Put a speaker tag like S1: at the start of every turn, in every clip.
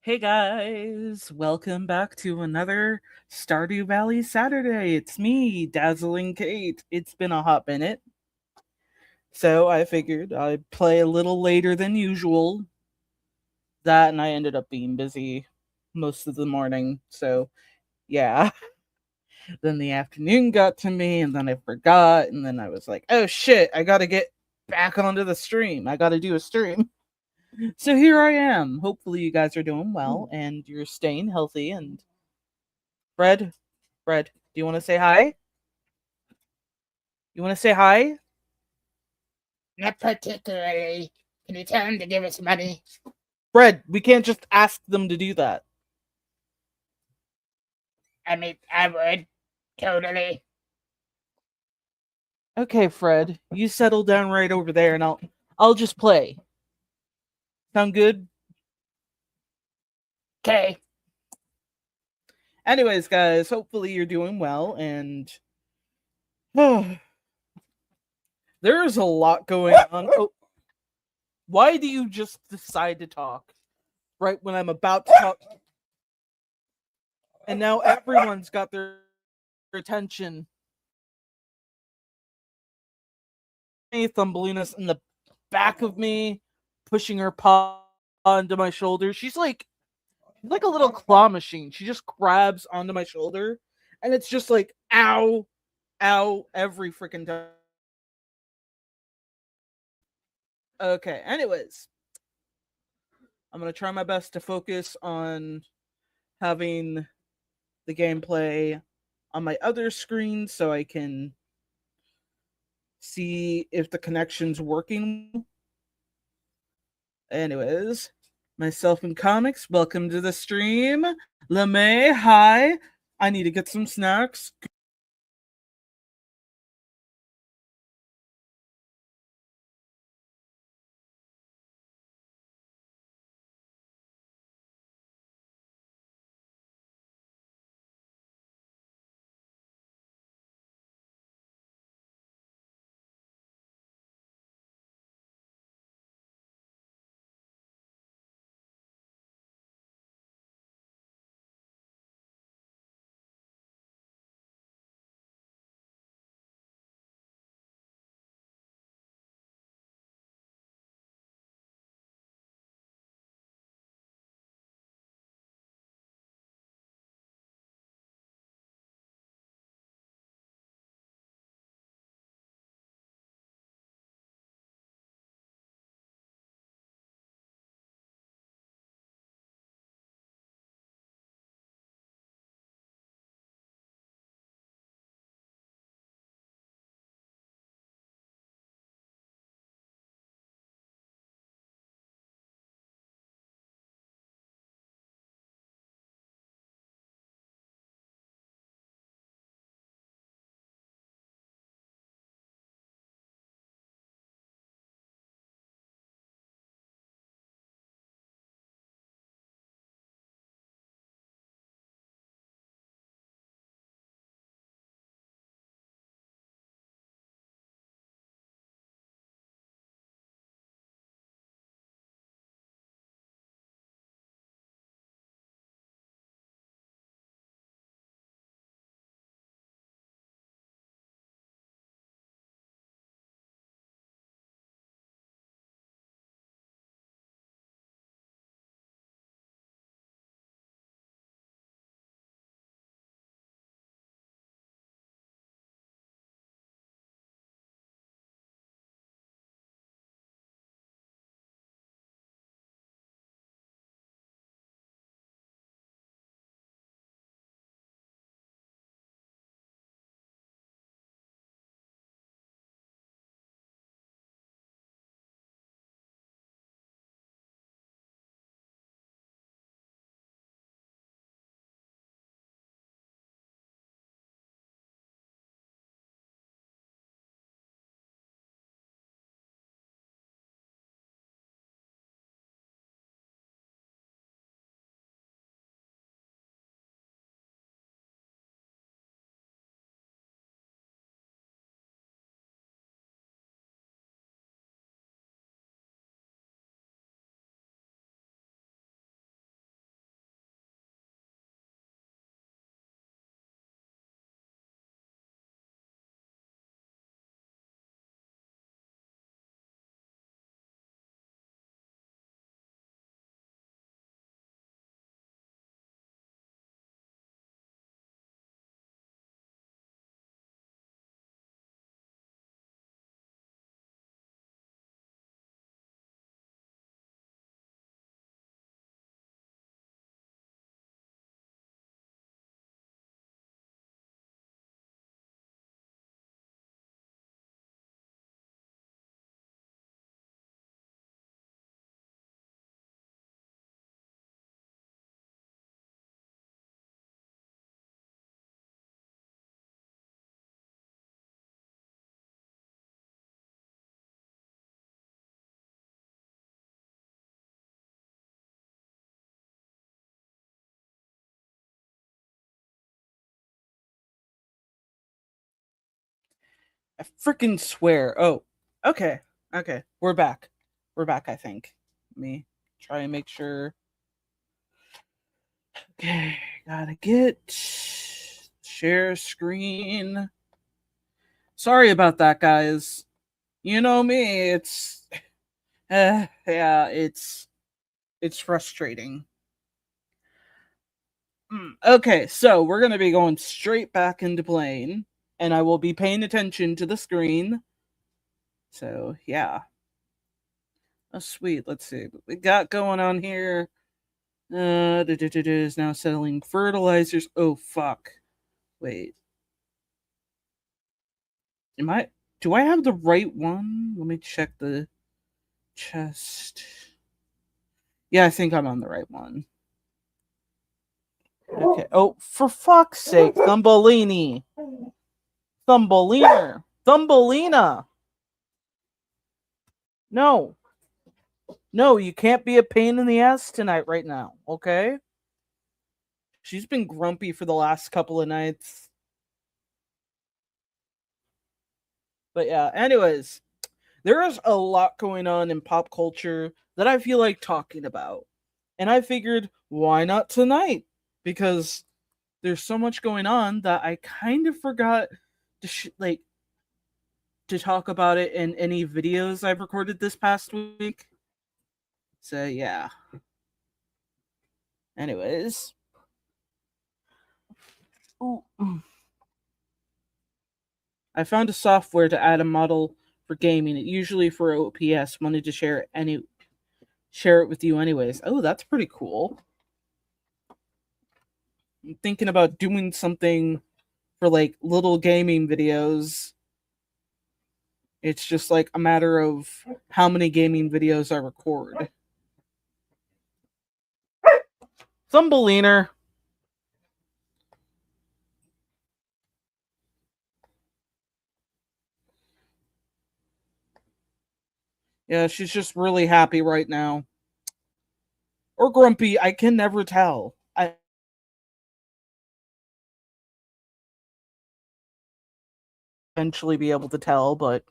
S1: Hey guys, welcome back to another Stardew Valley Saturday. It's me, Dazzling Kate. It's been a hot minute, so I figured I'd play a little later than usual. That and I ended up being busy most of the morning, so yeah. Then the afternoon got to me, and then I forgot, and then I was like, oh shit, I gotta get back onto the stream. I gotta do a stream. So here I am. Hopefully, you guys are doing well and you're staying healthy. And Fred, do you want to say hi? You want to say hi?
S2: Not particularly. Can you tell him to give us money?
S1: Fred, we can't just ask them to do that.
S2: I mean, I would. Totally.
S1: Okay, Fred, you settle down right over there, and I'll just play. Sound good?
S2: Okay.
S1: Anyways, guys, hopefully you're doing well, and there's a lot going on. Oh, why do you just decide to talk right when I'm about to talk? And now everyone's got their attention. Thumbelina's in the back of me, pushing her paw onto my shoulder. She's like a little claw machine. She just grabs onto my shoulder, and it's just like ow, ow, every freaking time. Okay, anyways, I'm gonna try my best to focus on having the gameplay on my other screen so I can see if the connection's working. Anyways, myself and comics, welcome to the stream. LeMay, hi. I need to get some snacks. I freaking swear. Oh, okay. Okay. We're back. We're back, I think. Let me try and make sure. Okay. Gotta get share screen. Sorry about that, guys. You know me, it's yeah, it's frustrating. Okay, so we're gonna be going straight back into playing, and I will be paying attention to the screen. So yeah. Oh sweet, let's see what we got going on here. Is now settling fertilizers. Oh fuck. Wait. Am I do I have the right one? Let me check the chest. Yeah, I think I'm on the right one. Okay. Oh, for fuck's sake, Thumbelini. Thumbelina. Thumbelina. No. No, you can't be a pain in the ass tonight right now, okay? She's been grumpy for the last couple of nights. But yeah, anyways, there is a lot going on in pop culture that I feel like talking about. And I figured, why not tonight? Because there's so much going on that I kind of forgot to to talk about it in any videos I've recorded this past week. So yeah. Anyways, ooh, I found a software to add a model for gaming. It usually for OPS. Wanted to share it with you anyways. Oh, that's pretty cool. I'm thinking about doing something for like little gaming videos. It's just like a matter of how many gaming videos I record. Thumbeliner. Yeah, she's just really happy right now. Or grumpy, I can never tell. I eventually be able to tell, but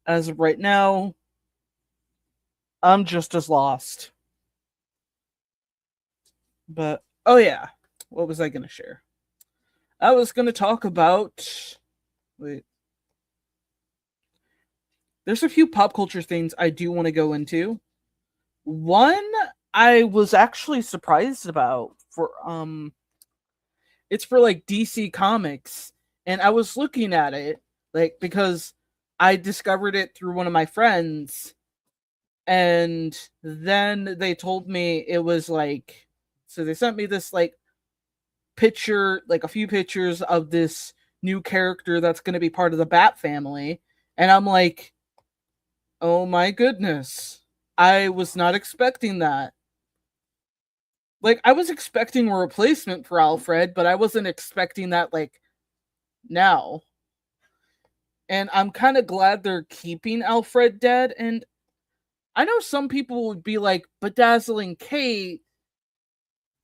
S1: as of right now, I'm just as lost. But oh yeah, what was I gonna share? I was gonna talk about wait. There's a few pop culture things I do want to go into. One I was actually surprised about for it's for like DC Comics, and I was looking at it like because I discovered it through one of my friends, and then they told me it was like so they sent me this like picture, like a few pictures of this new character that's going to be part of the Bat family, and I'm like, "Oh my goodness. I was not expecting that." Like I was expecting a replacement for Alfred, but I wasn't expecting that like now. And I'm kind of glad they're keeping Alfred dead. And I know some people would be like, bedazzling Kate,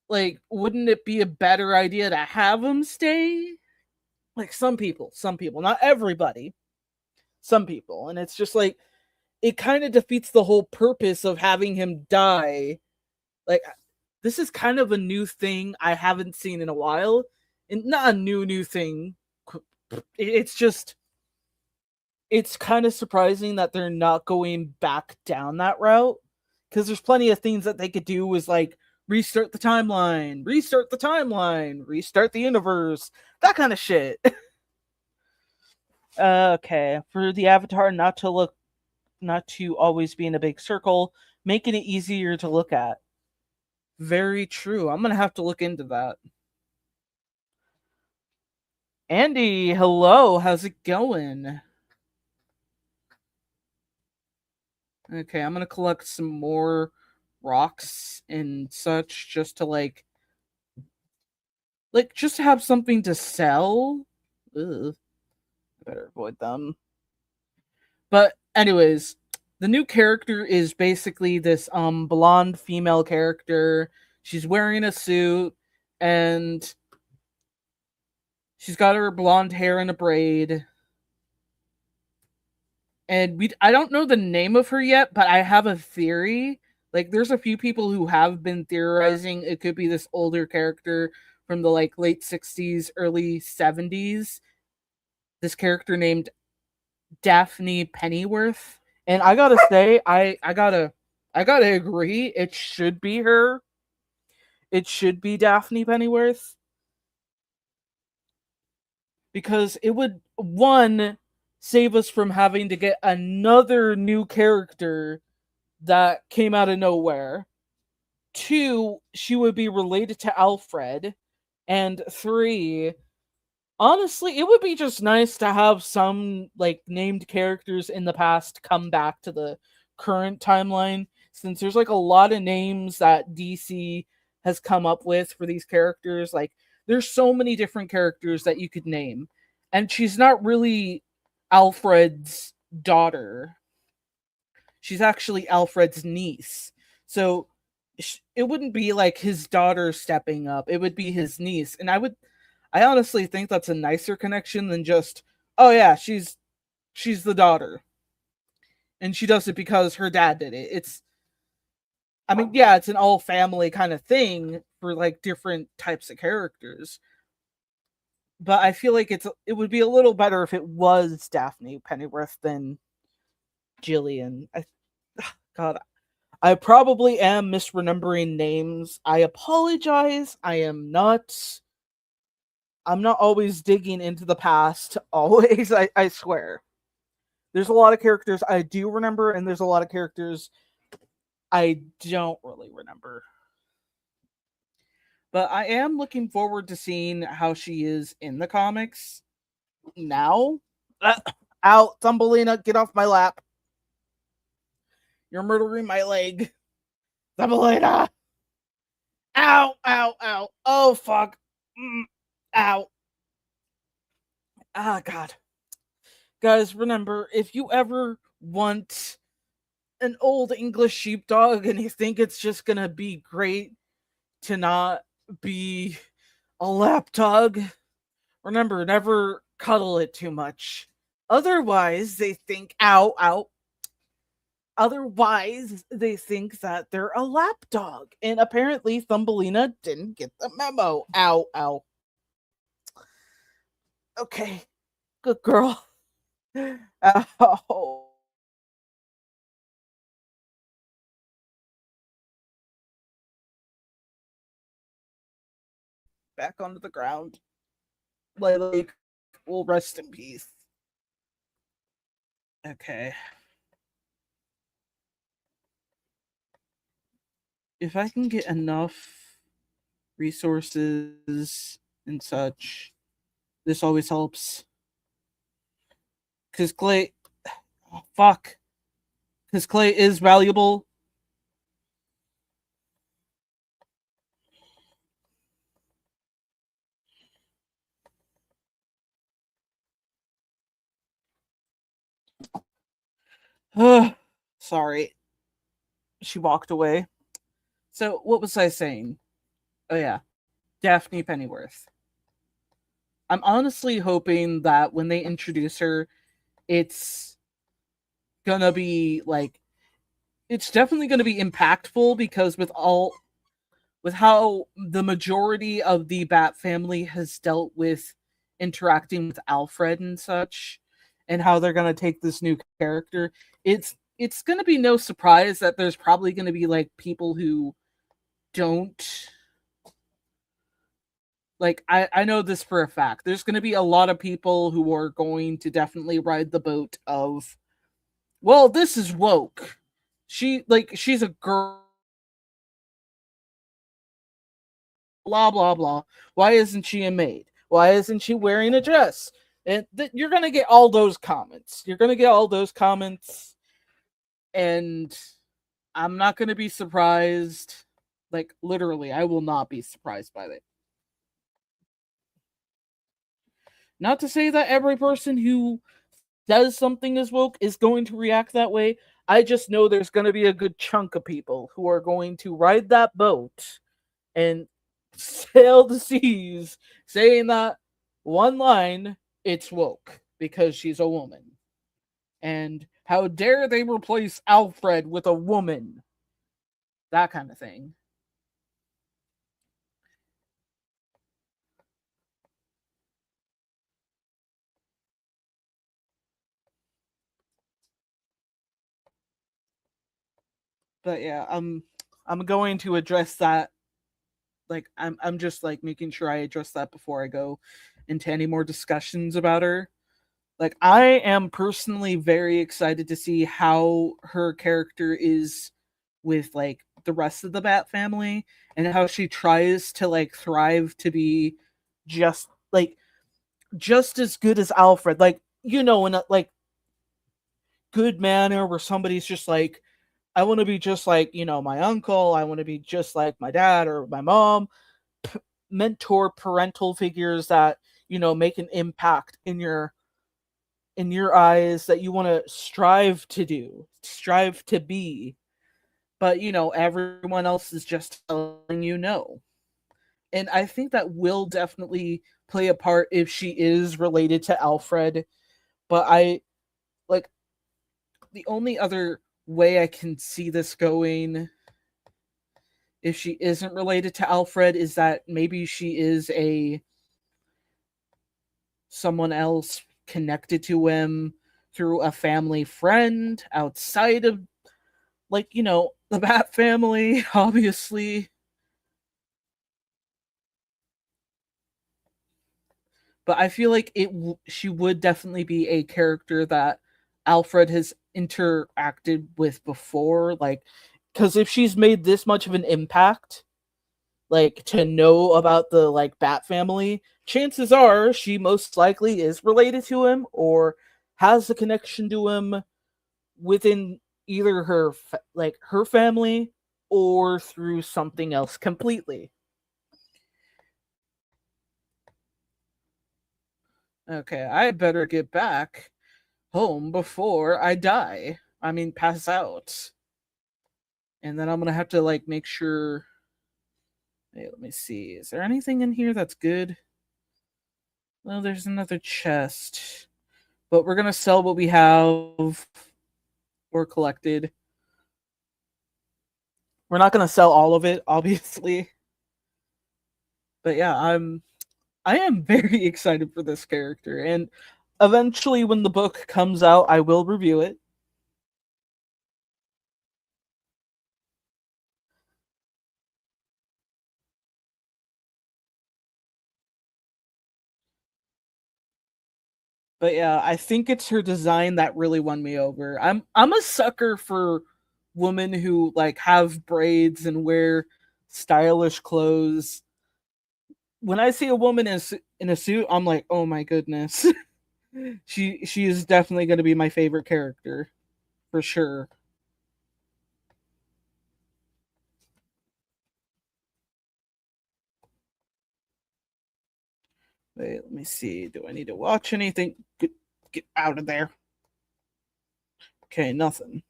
S1: like, wouldn't it be a better idea to have him stay? Like some people, not everybody, some people. And it's just like, it kind of defeats the whole purpose of having him die. Like, this is kind of a new thing I haven't seen in a while. And not a new thing. It's just it's kind of surprising that they're not going back down that route because there's plenty of things that they could do was like restart the timeline, restart the universe, that kind of shit. Okay, for the avatar not to always be in a big circle, making it easier to look at. Very true. I'm gonna have to look into that. Andy, hello. How's it going? Okay, I'm gonna collect some more rocks and such just to just to have something to sell. Ugh, I better avoid them. But anyways, the new character is basically this blonde female character. She's wearing a suit and she's got her blonde hair in a braid. and I don't know the name of her yet, but I have a theory. Like there's a few people who have been theorizing it could be this older character from the like late 60s, early 70s. This character named Daphne Pennyworth. And I gotta say, I gotta agree, it should be her. It should be Daphne Pennyworth because it would one save us from having to get another new character that came out of nowhere. Two, she would be related to Alfred. And three, honestly, it would be just nice to have some like named characters in the past come back to the current timeline since there's like a lot of names that DC has come up with for these characters. Like there's so many different characters that you could name. And she's not really Alfred's daughter. She's actually Alfred's niece. So it wouldn't be like his daughter stepping up. It would be his niece. And I honestly think that's a nicer connection than just, oh yeah, she's the daughter. And she does it because her dad did it. It's I mean, yeah, it's an all family kind of thing for like different types of characters. But I feel like it would be a little better if it was Daphne Pennyworth than Jillian. God, I probably am misremembering names. I apologize. I'm not always digging into the past. Always, I swear. There's a lot of characters I do remember, and there's a lot of characters I don't really remember. But I am looking forward to seeing how she is in the comics now. Out, Thumbelina, get off my lap. You're murdering my leg. Thumbelina! Ow, ow, ow. Oh, fuck. Ow. Ah, God. Guys, remember, if you ever want an old English sheepdog and you think it's just gonna be great to not be a lapdog, remember, never cuddle it too much. Otherwise, they think, ow, ow. Otherwise, they think that they're a lapdog. And apparently, Thumbelina didn't get the memo. Ow, ow. Okay, good girl. Ow. Back onto the ground. Like, will rest in peace. Okay. If I can get enough resources and such, this always helps. Because clay. Oh, fuck. Because clay is valuable. Sorry. She walked away. So, what was I saying? Oh, yeah. Daphne Pennyworth. I'm honestly hoping that when they introduce her, it's gonna be like it's definitely gonna be impactful because with how the majority of the Bat family has dealt with interacting with Alfred and such, and how they're gonna take this new character, it's gonna be no surprise that there's probably gonna be like people who don't like I know this for a fact. There's going to be a lot of people who are going to definitely ride the boat of, well, this is woke. She's a girl, blah blah blah. Why isn't she a maid? Why isn't she wearing a dress? And you're going to get all those comments. You're going to get all those comments, and I'm not going to be surprised. Like literally, I will not be surprised by that. Not to say that every person who says something is woke is going to react that way. I just know there's going to be a good chunk of people who are going to ride that boat and sail the seas saying that one line, it's woke because she's a woman. And How dare they replace Alfred with a woman? That kind of thing. But yeah, I'm going to address that. Like I'm just like making sure I address that before I go into any more discussions about her. Like I am personally very excited to see how her character is with like the rest of the Bat family and how she tries to like thrive to be just like just as good as Alfred. Like in a like good manner where somebody's just like I want to be just like, my uncle, I want to be just like my dad or my mom, mentor parental figures that, make an impact in your eyes that you want to strive to be. But, everyone else is just telling you no. And I think that will definitely play a part if she is related to Alfred. But I like the only other way I can see this going if she isn't related to Alfred is that maybe she is a someone else connected to him through a family friend outside of like the Bat family obviously, but I feel like she would definitely be a character that Alfred has interacted with before, like because if she's made this much of an impact like to know about the like Bat family, chances are she most likely is related to him or has a connection to him within either like her family or through something else completely. Okay, I better get back home before I die. I mean, pass out. And then I'm gonna have to like make sure. Hey, let me see. Is there anything in here that's good? Well, there's another chest. But we're gonna sell what we have or collected. We're not gonna sell all of it, obviously. But yeah, I am very excited for this character, and eventually, when the book comes out, I will review it. But yeah, I think it's her design that really won me over. I'm a sucker for women who like have braids and wear stylish clothes. When I see a woman in a suit, I'm like, oh my goodness, she is definitely going to be my favorite character for sure. Wait, let me see. Do I need to watch anything? Get out of there. Okay, nothing.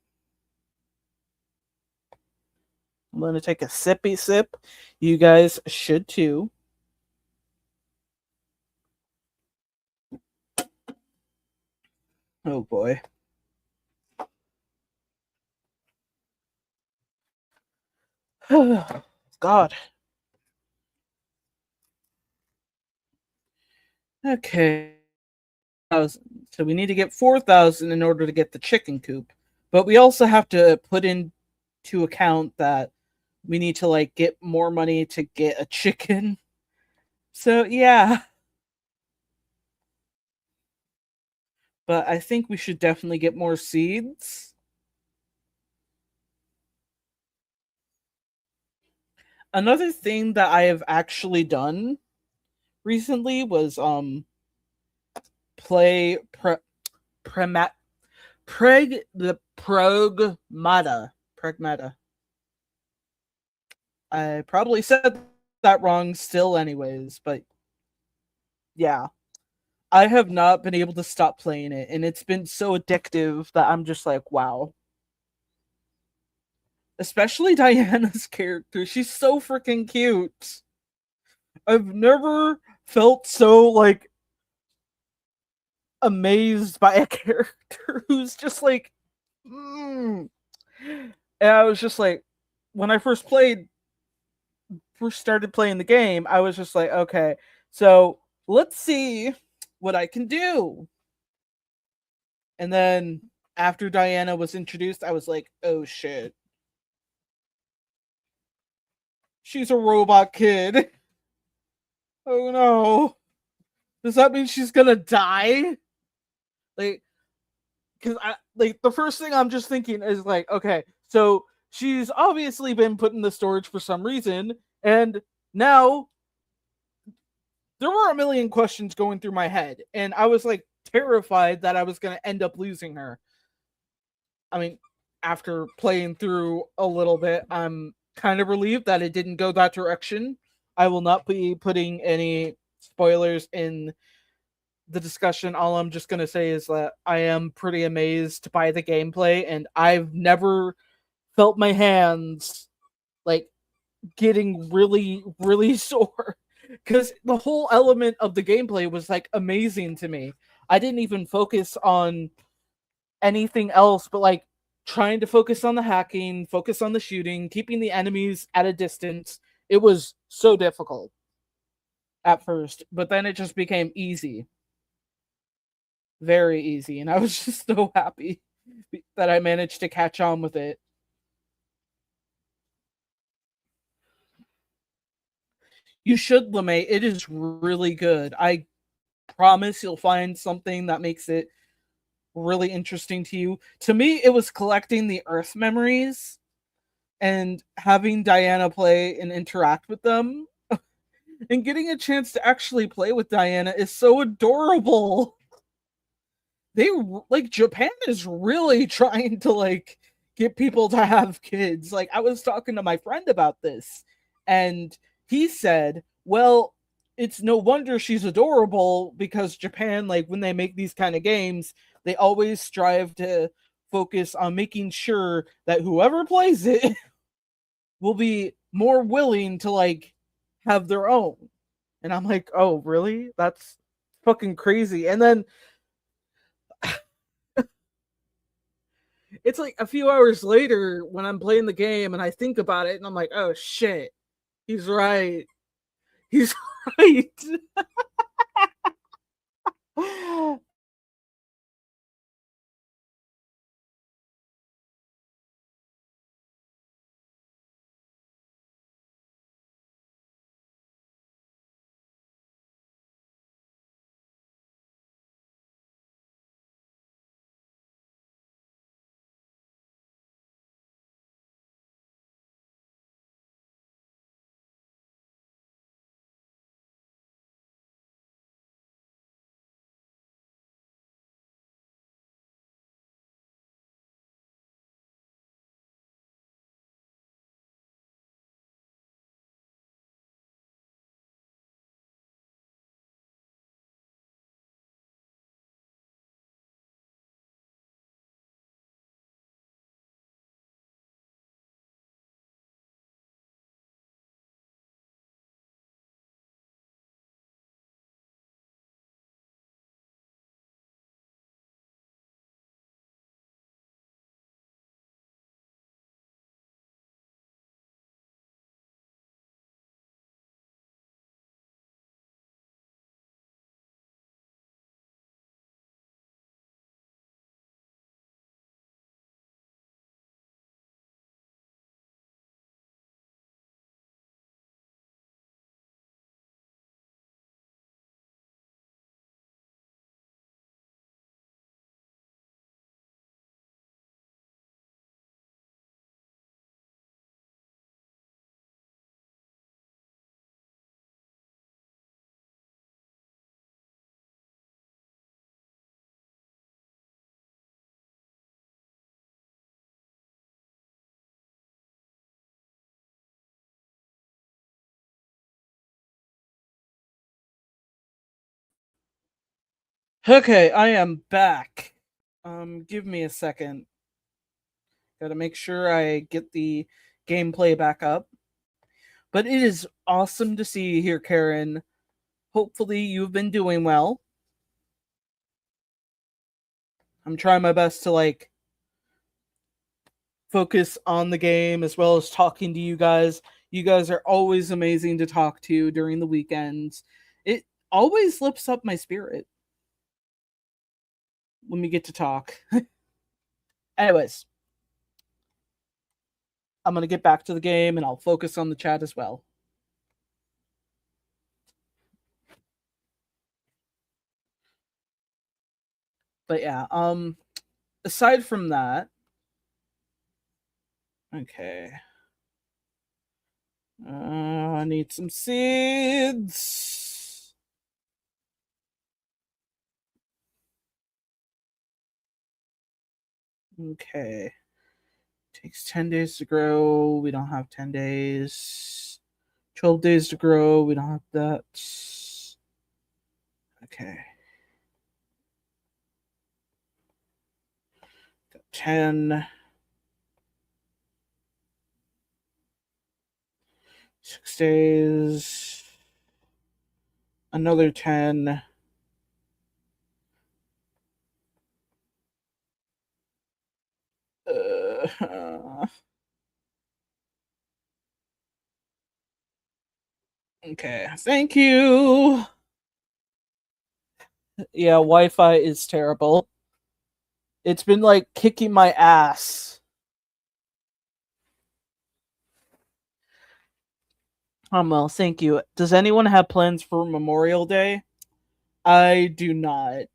S1: I'm going to take a sippy sip. You guys should too. Oh boy. God. Okay. So we need to get 4,000 in order to get the chicken coop. But we also have to put into account that we need to like get more money to get a chicken. So yeah, but I think we should definitely get more seeds. Another thing that I have actually done recently was play prema, the pragmata. I probably said that wrong still anyways, but yeah. I have not been able to stop playing it and it's been so addictive that I'm just like, wow. Especially Diana's character. She's so freaking cute. I've never felt so like amazed by a character who's just like Mm. And I was just like, when I first started playing the game, I was just like, okay, so let's see what I can do. And then after Diana was introduced, I was like, oh shit, she's a robot kid. Oh no, does that mean she's gonna die? Like, because I like the first thing I'm just thinking is like, okay, so she's obviously been put in the storage for some reason, and now there were a million questions going through my head, and I was like terrified that I was going to end up losing her. I mean, after playing through a little bit, I'm kind of relieved that it didn't go that direction. I will not be putting any spoilers in the discussion. All I'm just going to say is that I am pretty amazed by the gameplay, and I've never felt my hands like getting really, really sore because the whole element of the gameplay was like amazing to me. I didn't even focus on anything else but like trying to focus on the hacking, focus on the shooting, keeping the enemies at a distance. It was so difficult at first, but then it just became easy, very easy, and I was just so happy that I managed to catch on with it. You should, LeMay. It is really good. I promise you'll find something that makes it really interesting to you. To me, it was collecting the Earth memories and having Diana play and interact with them. And getting a chance to actually play with Diana is so adorable. They like Japan is really trying to like get people to have kids. Like I was talking to my friend about this and he said, "Well, it's no wonder she's adorable because Japan like when they make these kind of games, they always strive to focus on making sure that whoever plays it will be more willing to like have their own." And I'm like, "Oh, really? That's fucking crazy." And then it's like a few hours later when I'm playing the game and I think about it and I'm like, oh shit, he's right. He's right. Okay, I am back. Give me a second. Gotta make sure I get the gameplay back up. But it is awesome to see you here, Karen. Hopefully you've been doing well. I'm trying my best to like focus on the game as well as talking to you guys. You guys are always amazing to talk to during the weekends. It always lifts up my spirit when we get to talk. Anyways, I'm going to get back to the game and I'll focus on the chat as well. But yeah, aside from that, okay. I need some seeds. Okay. Takes 10 days to grow. We don't have 10 days. 12 days to grow. We don't have that. Okay. Got 10. 6 days. Another 10. Okay. Thank you. Yeah, Wi Fi is terrible. It's been like kicking my ass. Well, thank you. Does anyone have plans for Memorial Day? I do not.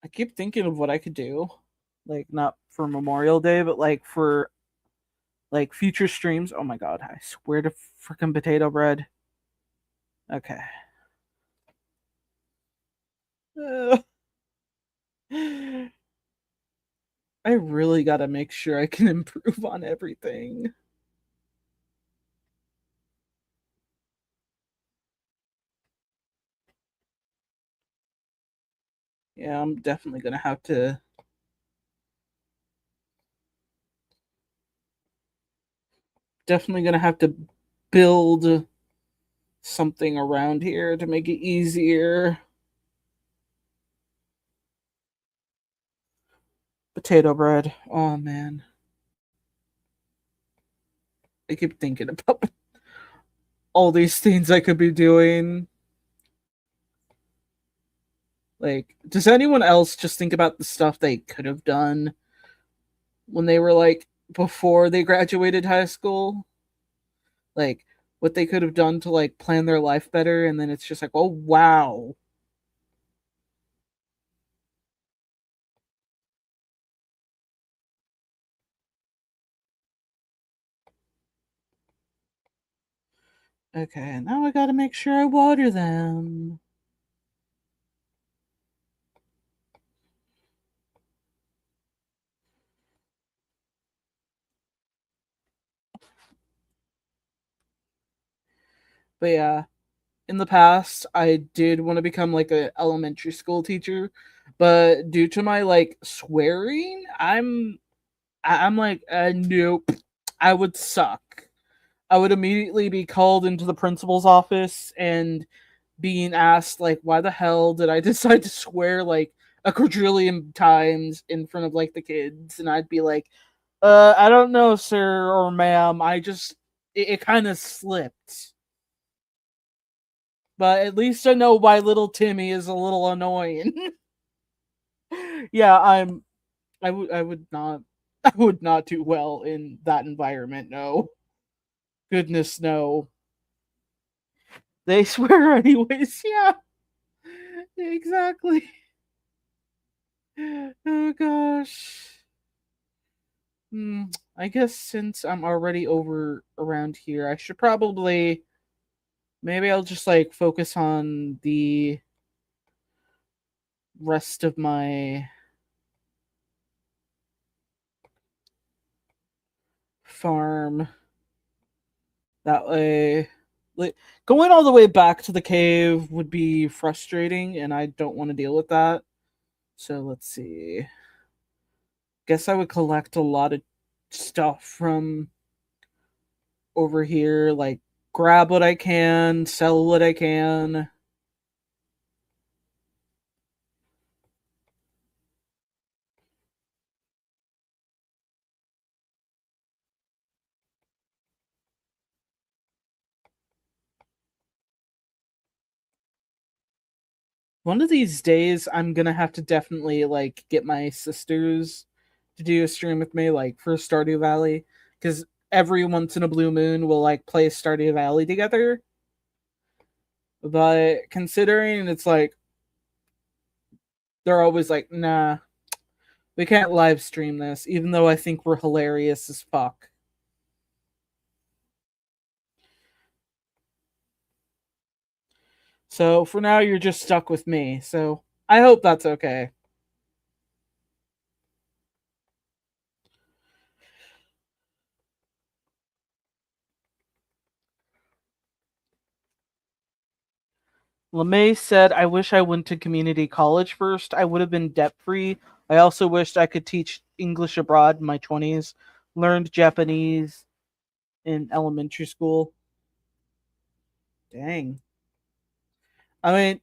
S1: I keep thinking of what I could do. Like not for Memorial Day, but like for like future streams. Oh my god, I swear to freaking potato bread. Okay. Uh, I really got to make sure I can improve on everything. Yeah, I'm definitely going to have to build something around here to make it easier. Potato bread. Oh man. I keep thinking about all these things I could be doing. Like, does anyone else just think about the stuff they could have done when they were like before they graduated high school? Like, what they could have done to like plan their life better, and then it's just like, oh wow. Okay, now I gotta make sure I water them. But yeah, in the past, I did want to become like a elementary school teacher, but due to my like swearing, I'm like, nope, I would suck. I would immediately be called into the principal's office and being asked like, why the hell did I decide to swear like a quadrillion times in front of like the kids? And I'd be like, I don't know, sir or ma'am. I just it kind of slipped. But at least I know why little Timmy is a little annoying. Yeah, I would not I would not do well in that environment. No. Goodness no. They swear anyways. Yeah. Exactly. Oh gosh. I guess since I'm already over around here, I should probably maybe I'll just like focus on the rest of my farm. That way, like going all the way back to the cave would be frustrating, and I don't want to deal with that. So let's see. Guess I would collect a lot of stuff from over here, like grab what I can, sell what I can. One of these days, I'm gonna have to definitely like get my sisters to do a stream with me, like for Stardew Valley, because every once in a blue moon we'll like play Stardew Valley together. But considering it's like they're always like, nah, we can't live stream this, even though I think we're hilarious as fuck. So for now, you're just stuck with me. So I hope that's okay. LeMay said, I wish I went to community college first. I would have been debt free. I also wished I could teach English abroad in my 20s. Learned Japanese in elementary school. Dang. I mean,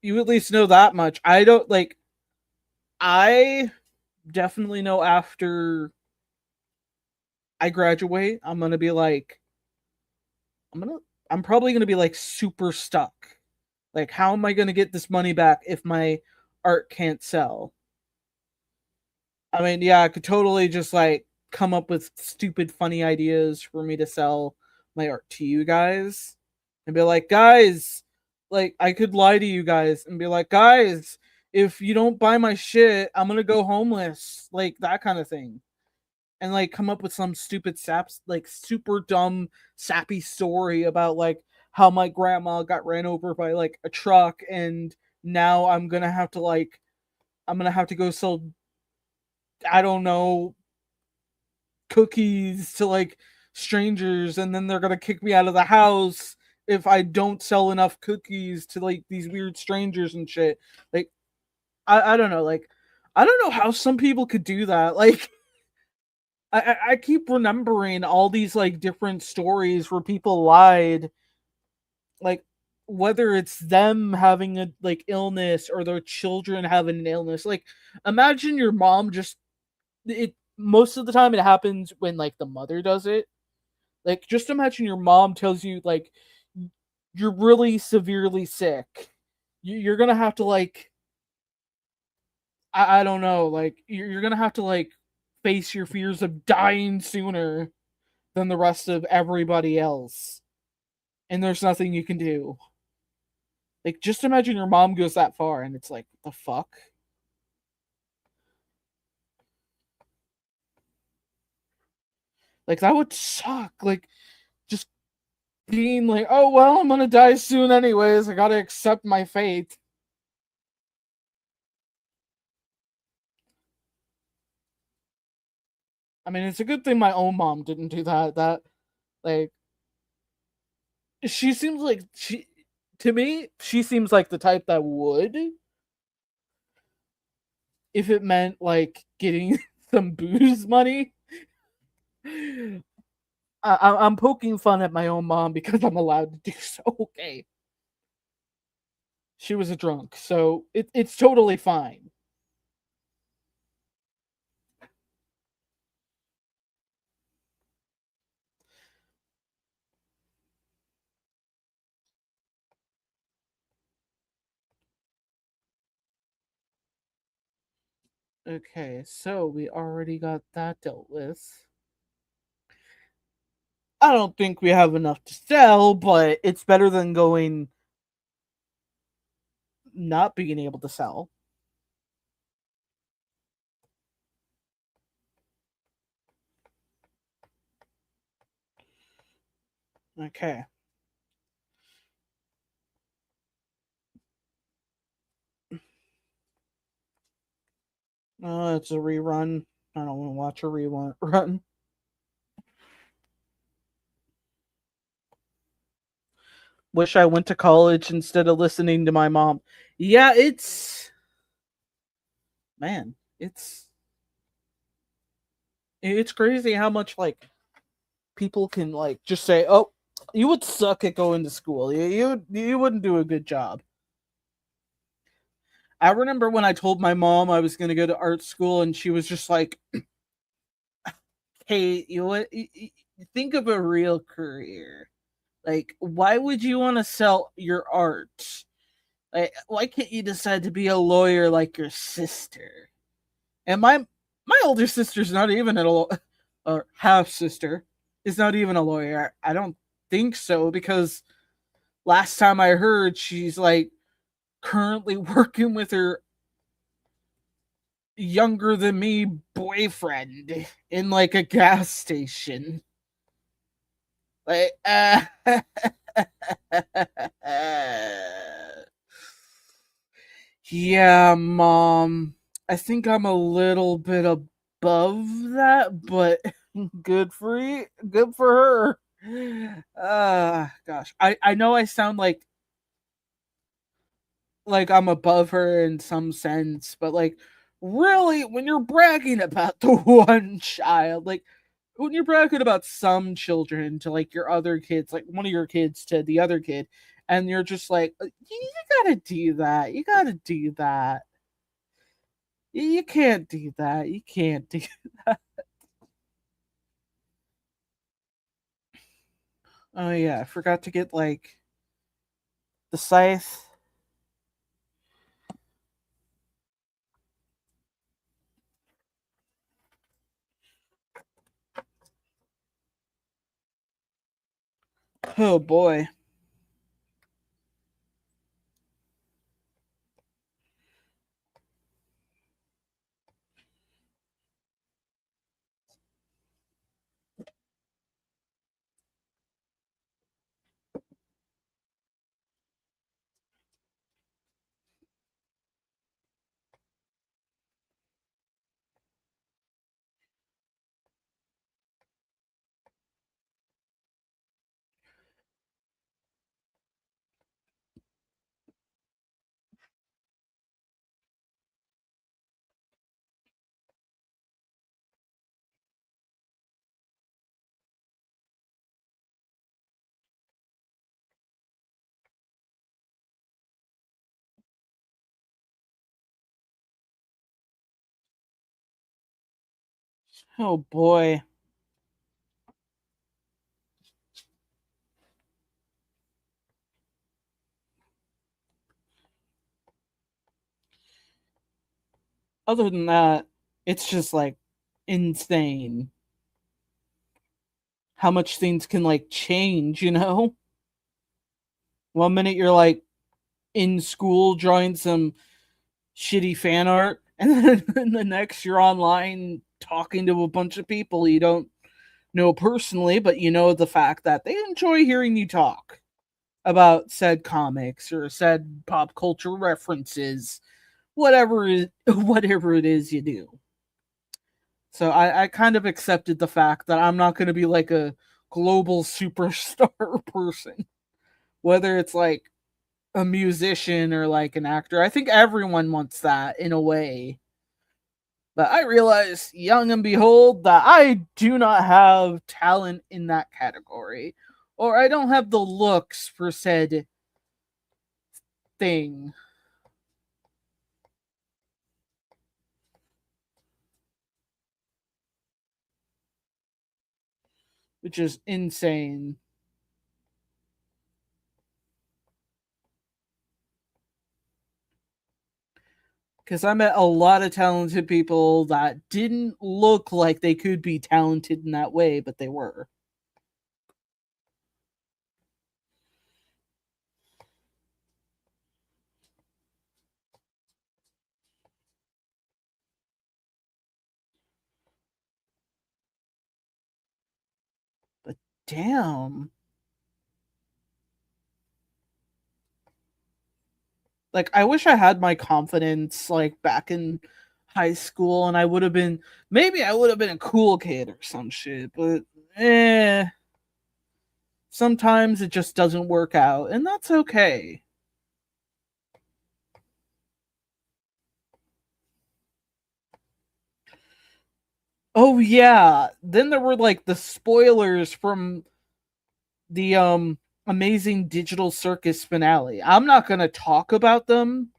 S1: you at least know that much. I don't like, I definitely know after I graduate, I'm gonna, I'm probably gonna be like super stuck. Like, how am I gonna get this money back if my art can't sell? I mean, yeah, I could totally just like come up with stupid, funny ideas for me to sell my art to you guys and be like, guys, like, I could lie to you guys and be like, guys, if you don't buy my shit, I'm gonna go homeless, like that kind of thing. And like come up with some stupid saps, like super dumb, sappy story about like how my grandma got ran over by like a truck and now I'm gonna have to go sell, I don't know, cookies to like strangers and then they're gonna kick me out of the house if I don't sell enough cookies to like these weird strangers and shit. Like I don't know, like I don't know how some people could do that. Like I keep remembering all these like different stories where people lied, like whether it's them having a like illness or their children having an illness. Like imagine your mom just it most of the time it happens when like the mother does it. Like, just imagine your mom tells you like you're really severely sick. You're gonna have to like I don't know, like you're gonna have to like face your fears of dying sooner than the rest of everybody else, and there's nothing you can do. Like, just imagine your mom goes that far, and it's like the fuck. Like that would suck. Like just being like, oh well, I'm gonna die soon anyways. I gotta accept my fate. I mean, it's a good thing my own mom didn't do that. That like she seems like she to me she seems like the type that would if it meant like getting some booze money. I'm poking fun at my own mom because I'm allowed to do so. Okay, she was a drunk, so it's totally fine. Okay, so we already got that dealt with. I don't think we have enough to sell, but it's better than going not being able to sell. Okay. It's a rerun. I don't want to watch a rerun. Run. Wish I went to college instead of listening to my mom. Yeah, it's man, it's crazy how much like people can like just say, "Oh, You would suck at going to school. You wouldn't do a good job. I remember when I told my mom I was going to go to art school, and she was just like, "Hey, think of a real career. Like, why would you want to sell your art? Like, why can't you decide to be a lawyer like your sister?" And my older sister's not even or half sister is not even a lawyer. I don't think so, because last time I heard, she's like currently working with her younger than me boyfriend in like a gas station. Like, yeah, mom. I think I'm a little bit above that, but good for you. Good for her. Gosh. I know I sound like I'm above her in some sense, but like really when you're bragging about the one child, like when you're bragging about some children to like your other kids, like one of your kids to the other kid, and you're just like, you gotta do that. You gotta do that. You can't do that. You can't do that. Oh yeah, I forgot to get like the scythe. Oh boy. Oh boy. Other than that, it's just like insane how much things can like change, you know? One minute you're like in school drawing some shitty fan art, and then the next you're online talking to a bunch of people you don't know personally, but you know the fact that they enjoy hearing you talk about said comics or said pop culture references, whatever it is you do. So I kind of accepted the fact that I'm not going to be like a global superstar person, whether it's like a musician or like an actor. I think everyone wants that in a way. But I realize, young and behold, that I do not have talent in that category, or I don't have the looks for said thing, which is insane. Because I met a lot of talented people that didn't look like they could be talented in that way, but they were. But damn. Like, I wish I had my confidence like back in high school, and I would have been a cool kid or some shit, but eh, sometimes it just doesn't work out, and that's okay. Oh yeah, then there were like the spoilers from the Amazing Digital Circus finale. I'm not going to talk about them,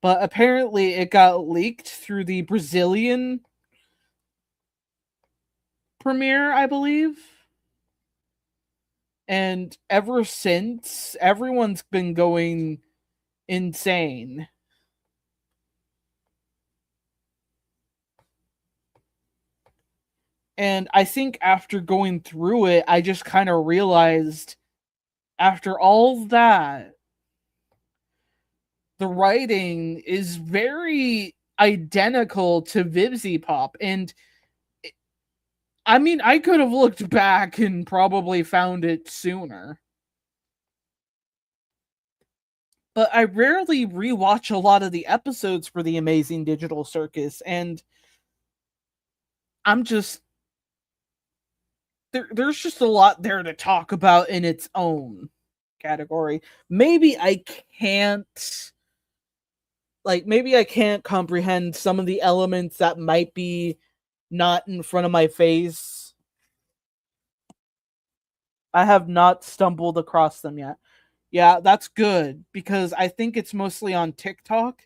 S1: but apparently it got leaked through the Brazilian premiere, I believe. And ever since, everyone's been going insane. And I think after going through it, I just kind of realized after all that, the writing is very identical to Vivzy Pop. And I mean, I could have looked back and probably found it sooner. But I rarely rewatch a lot of the episodes for the Amazing Digital Circus, and I'm just there's just a lot there to talk about in its own category. Maybe I can't maybe I can't comprehend some of the elements that might be not in front of my face. I have not stumbled across them yet. Yeah, that's good because I think it's mostly on TikTok,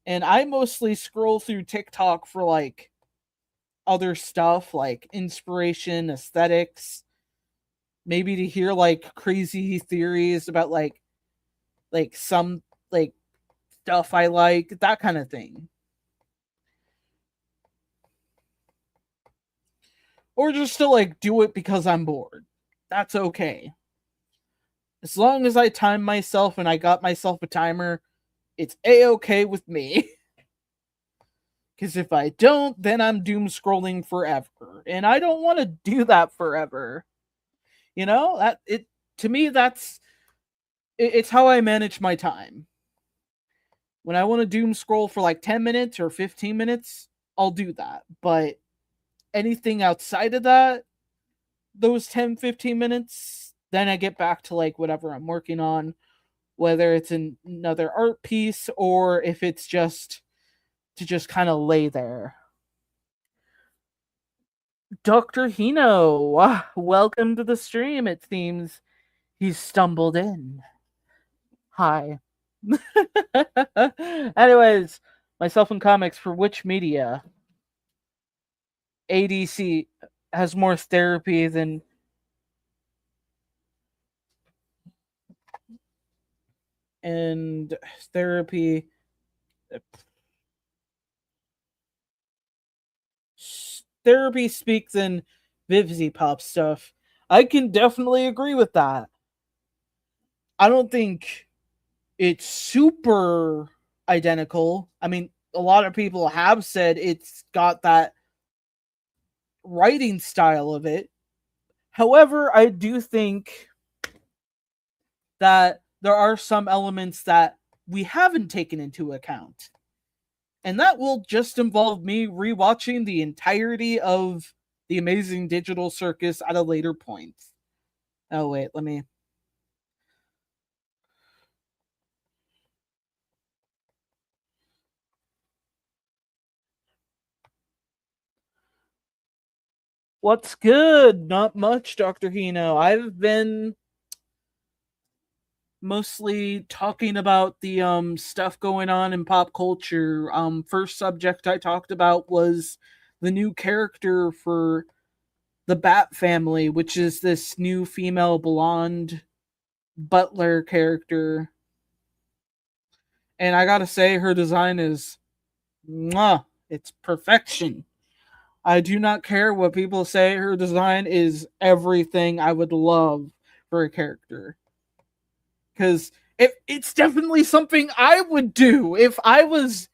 S1: and I mostly scroll through TikTok for like other stuff like inspiration, aesthetics, maybe to hear like crazy theories about some like stuff I like, that kind of thing. Or just to like do it because I'm bored. That's okay. As long as I time myself and I got myself a timer, it's a-okay with me. Because if I don't, then I'm doom scrolling forever. And I don't want to do that forever. You know, that it to me it's how I manage my time. When I want to doom scroll for like 10 minutes or 15 minutes, I'll do that. But anything outside of that, those 10-15 minutes, then I get back to like whatever I'm working on, whether it's another art piece or if it's just to just kind of lay there. Dr. Hino, welcome to the stream. It seems he's stumbled in. Hi. Anyways, myself and comics for which media? ADC has more therapy than and therapy therapy speaks than Vivzy Pop stuff. I can definitely agree with that. I don't think it's super identical. I mean, a lot of people have said it's got that writing style of it. However, I do think that there are some elements that we haven't taken into account. And that will just involve me rewatching the entirety of The Amazing Digital Circus at a later point. Oh, wait, let me. What's good? Not much, Dr. Hino. I've been mostly talking about the stuff going on in pop culture. First subject I talked about was the new character for the Bat family, which is this new female blonde butler character. And I gotta say, her design is mwah, it's perfection. I do not care what people say. Her design is everything I would love for a character. Because it's definitely something I would do if I was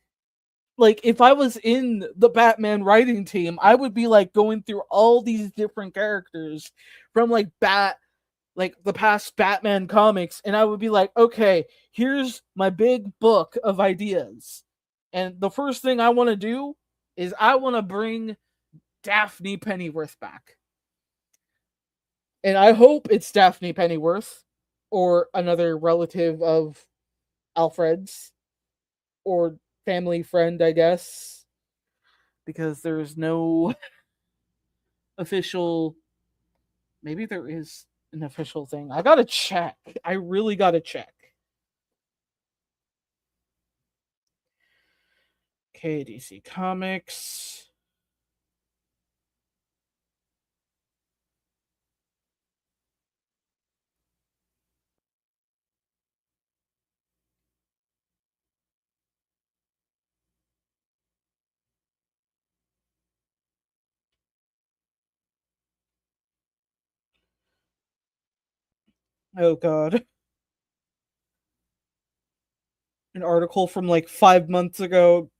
S1: if I was in the Batman writing team. I would be like going through all these different characters from like the past Batman comics, and I would be like, okay, here's my big book of ideas. And the first thing I want to do is I want to bring Daphne Pennyworth back. And I hope it's Daphne Pennyworth or another relative of Alfred's or family friend, I guess, because there's no official Maybe there is an official thing. I gotta check. I really gotta check. Okay, DC Comics. Oh god. An article from like 5 months ago.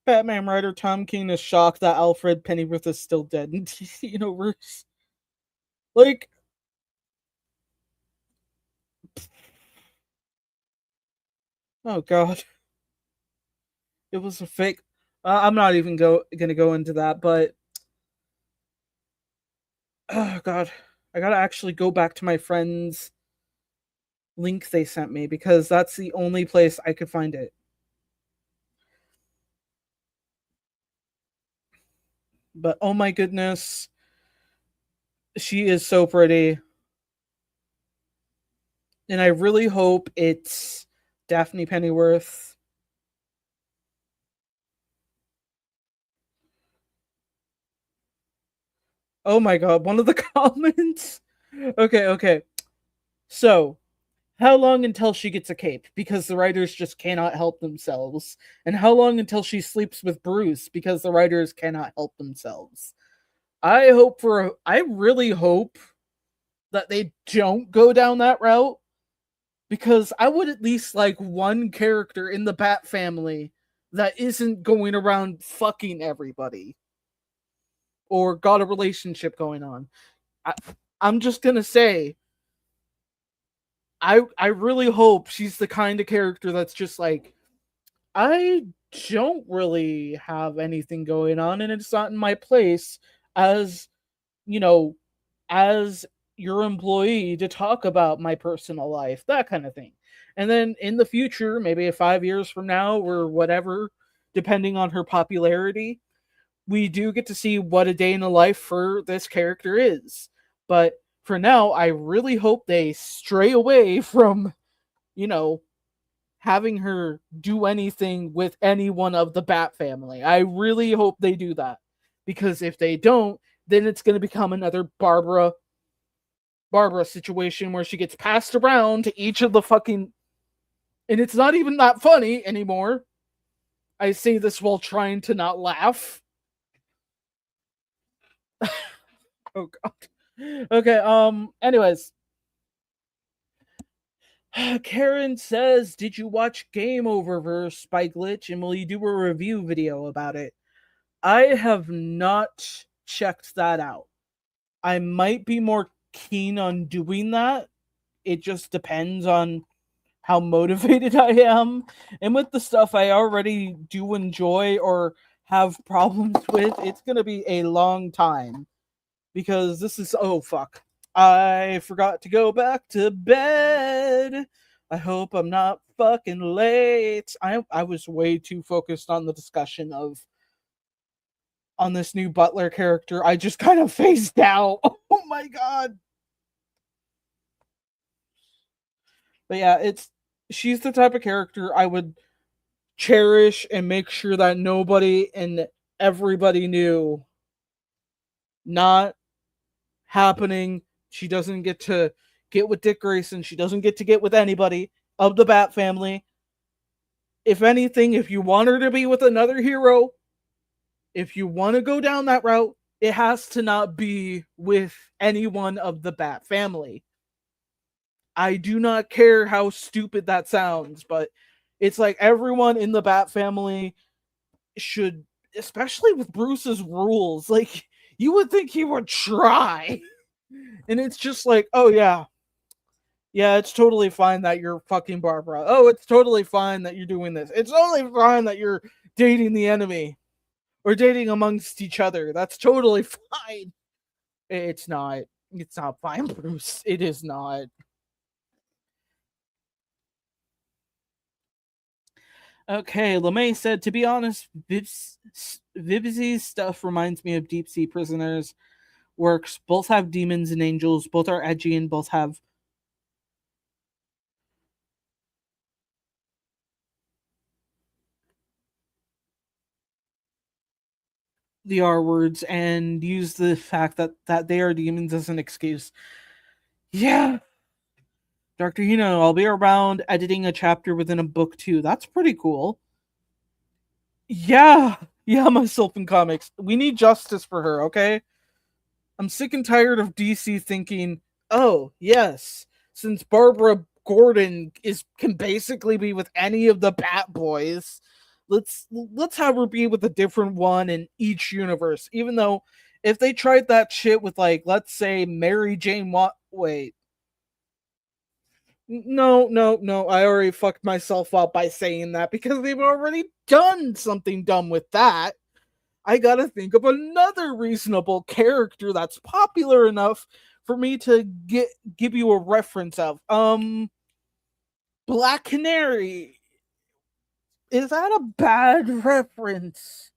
S1: Batman writer Tom King is shocked that Alfred Pennyworth is still dead in DC Universe. Like, oh god. It was a fake. I'm not even gonna go into that, but oh god, I gotta actually go back to my friend's link they sent me because that's the only place I could find it. But oh my goodness, she is so pretty, and I really hope it's Daphne Pennyworth. Oh my god, one of the comments. Okay, okay. So, how long until she gets a cape? Because the writers just cannot help themselves. And how long until she sleeps with Bruce? Because the writers cannot help themselves. I really hope that they don't go down that route because I would at least like one character in the Bat family that isn't going around fucking everybody or got a relationship going on. I, I'm just gonna say, I really hope she's the kind of character that's just like, I don't really have anything going on, and it's not in my place as, you know, as your employee to talk about my personal life, that kind of thing. And then in the future, maybe 5 years from now or whatever, depending on her popularity, we do get to see what a day in the life for this character is. But for now, I really hope they stray away from, you know, having her do anything with any one of the Bat family. I really hope they do that. Because if they don't, then it's going to become another Barbara situation where she gets passed around to each of the fucking. And it's not even that funny anymore. I say this while trying to not laugh. Oh god. Okay, anyways. Karen says, "Did you watch Game Oververse by Glitch and will you do a review video about it?" I have not checked that out. I might be more keen on doing that. It just depends on how motivated I am. And with the stuff I already do enjoy or have problems with, it's going to be a long time because this is, oh fuck. I forgot to go back to bed. I hope I'm not fucking late. I was way too focused on the discussion of on this new Butler character. I just kind of phased out. Oh my god. But yeah, it's she's the type of character I would cherish and make sure that nobody and everybody knew. Not happening. She doesn't get to get with Dick Grayson. She doesn't get to get with anybody of the Bat family. If anything, if you want her to be with another hero, if you want to go down that route, it has to not be with anyone of the Bat family. I do not care how stupid that sounds, but it's like everyone in the Bat family should, especially with Bruce's rules, like you would think he would try. And it's just like, oh yeah, yeah, it's totally fine that you're fucking Barbara. Oh, it's totally fine that you're doing this. It's totally fine that you're dating the enemy or dating amongst each other. That's totally fine. It's not. It's not fine, Bruce. It is not. Okay, LeMay said, to be honest, Vibsy's stuff reminds me of Deep Sea Prisoners. works. Both have demons and angels. Both are edgy and both have the R words and use the fact that they are demons as an excuse. Yeah, Dr. Hino, I'll be around editing a chapter within a book too. That's pretty cool. Yeah, yeah, myself in comics. We need justice for her, okay? I'm sick and tired of DC thinking, oh, yes, since Barbara Gordon is can basically be with any of the Bat Boys, let's have her be with a different one in each universe. Even though if they tried that shit with like, let's say Mary Jane wait. No, no, no. I already fucked myself up by saying that because they've already done something dumb with that. I gotta think of another reasonable character that's popular enough for me to give you a reference of. Black Canary. Is that a bad reference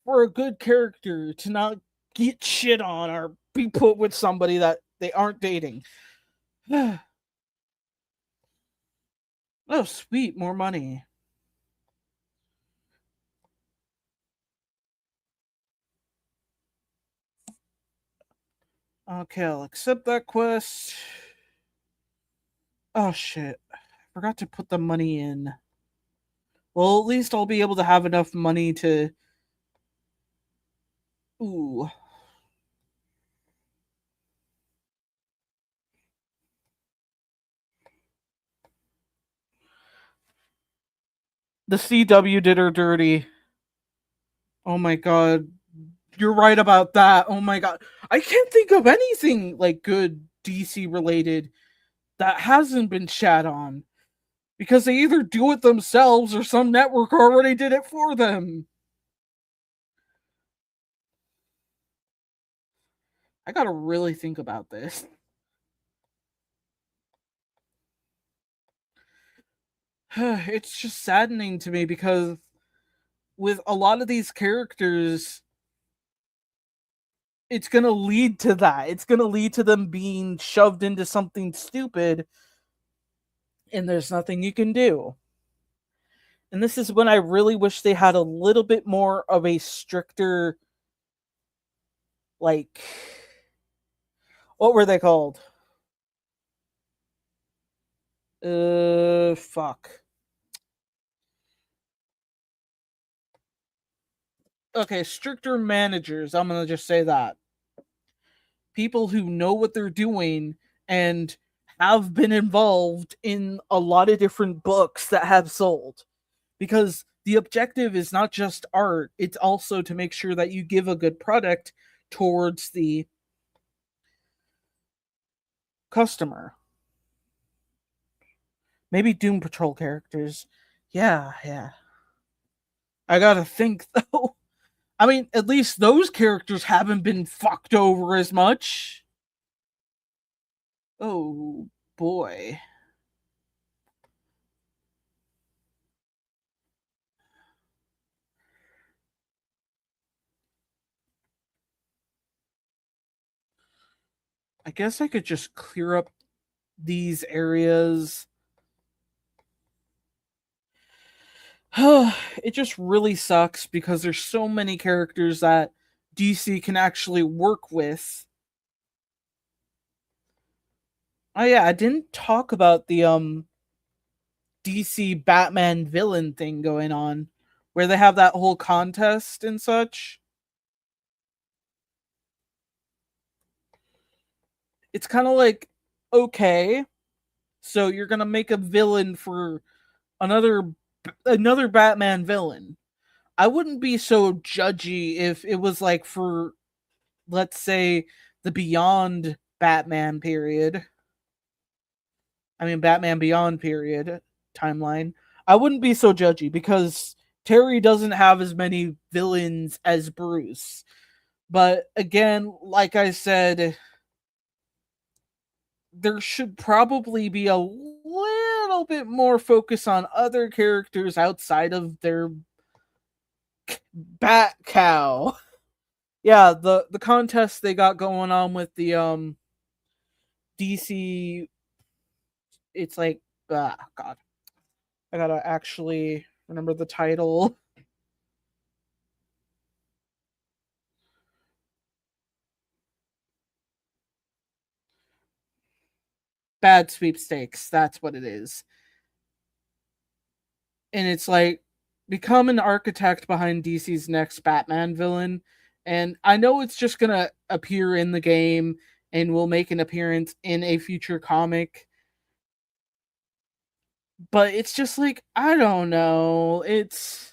S1: for a good character to not get shit on or be put with somebody that they aren't dating? Oh, sweet, more money. Okay, I'll accept that quest. Oh shit. I forgot to put the money in. Well, at least I'll be able to have enough money to. Ooh. The CW did her dirty. Oh my god. You're right about that. Oh my god. I can't think of anything like good DC related that hasn't been shat on. Because they either do it themselves or some network already did it for them. I gotta really think about this. It's just saddening to me because with a lot of these characters, it's gonna lead to that. It's gonna lead to them being shoved into something stupid, and there's nothing you can do. And this is when I really wish they had a little bit more of a stricter, like, what were they called? Fuck. Okay, stricter managers. I'm gonna just say that. People who know what they're doing and have been involved in a lot of different books that have sold. Because the objective is not just art, it's also to make sure that you give a good product towards the customer. Maybe Doom Patrol characters. Yeah, yeah. I gotta think though. I mean, at least those characters haven't been fucked over as much. Oh boy. I guess I could just clear up these areas. It just really sucks because there's so many characters that DC can actually work with. Oh yeah, I didn't talk about the DC Batman villain thing going on where they have that whole contest and such. It's kind of like okay, so you're going to make a villain for another another Batman villain. I wouldn't be so judgy if it was like for let's say the Beyond Batman period. I mean Batman Beyond period timeline. I wouldn't be so judgy because Terry doesn't have as many villains as Bruce. But again, like I said, there should probably be a little bit more focus on other characters outside of their Bat Cow. Yeah, the contest they got going on with the DC. It's like God, I gotta actually remember the title. Bad sweepstakes. That's what it is. And it's like become an architect behind DC's next Batman villain. And I know it's just gonna appear in the game and will make an appearance in a future comic. But it's just like I don't know. It's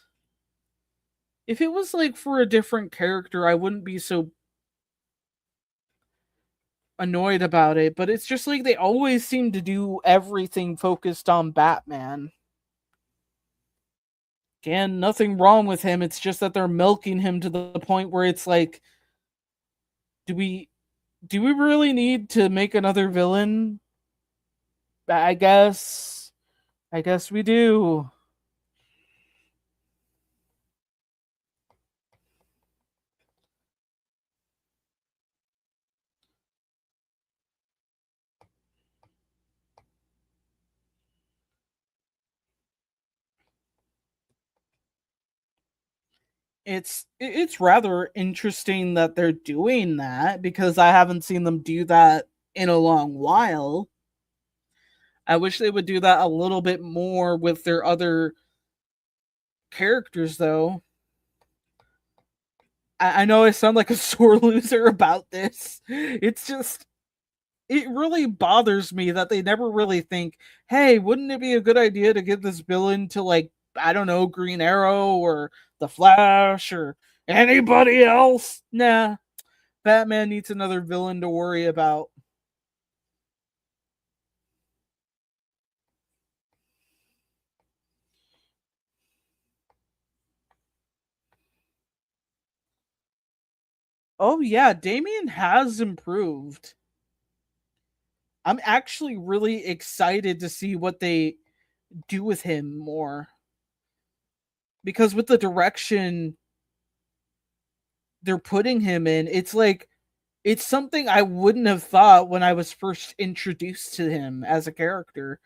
S1: if it was like for a different character, I wouldn't be so annoyed about it. But it's just like they always seem to do everything focused on Batman. Again, nothing wrong with him. It's just that they're milking him to the point where it's like, do we do we really need to make another villain? I guess. I guess we do. It's rather interesting that they're doing that because I haven't seen them do that in a long while. I wish they would do that a little bit more with their other characters though. I know I sound like a sore loser about this. It's just it really bothers me that they never really think, hey, wouldn't it be a good idea to give this villain to like I don't know, Green Arrow or the Flash or anybody else? Nah, Batman needs another villain to worry about. Oh yeah, Damien has improved. I'm actually really excited to see what they do with him more because with the direction they're putting him in, it's like it's something I wouldn't have thought when I was first introduced to him as a character.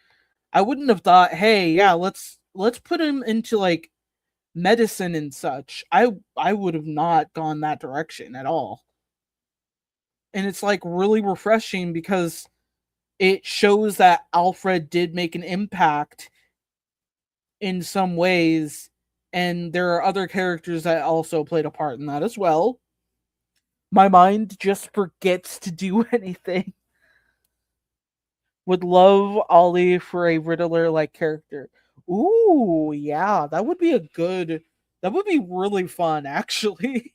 S1: I wouldn't have thought, "Hey, yeah, let's put him into like medicine and such." I would have not gone that direction at all. And it's like really refreshing because it shows that Alfred did make an impact in some ways and there are other characters that also played a part in that as well. My mind just forgets to do anything. Would love Ollie for a Riddler like character. Ooh, yeah, that would be a good. That would be really fun, actually.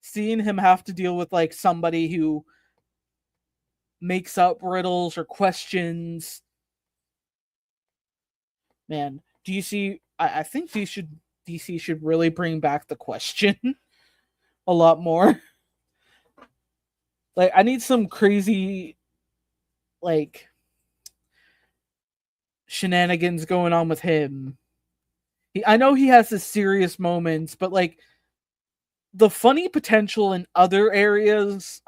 S1: Seeing him have to deal with like somebody who makes up riddles or questions. Man, do you see? I think DC should really bring back the question a lot more. Like, I need some crazy like shenanigans going on with him. I know he has his serious moments, but like the funny potential in other areas.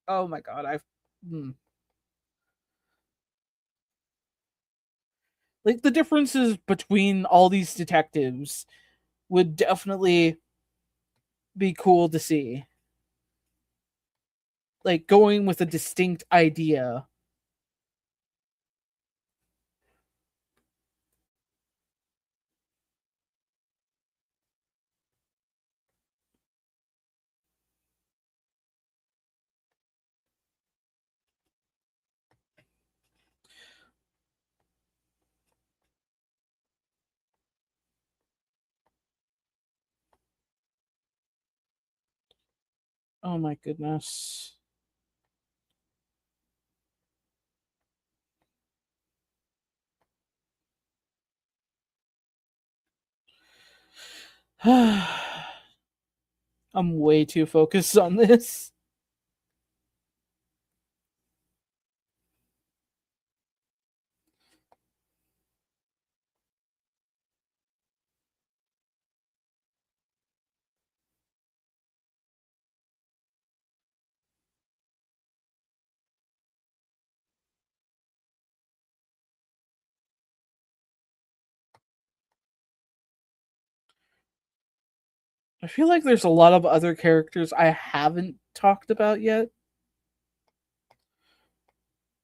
S1: Oh my god, hmm. Like the differences between all these detectives would definitely be cool to see. Like going with a distinct idea. Oh my goodness. I'm way too focused on this. I feel like there's a lot of other characters I haven't talked about yet.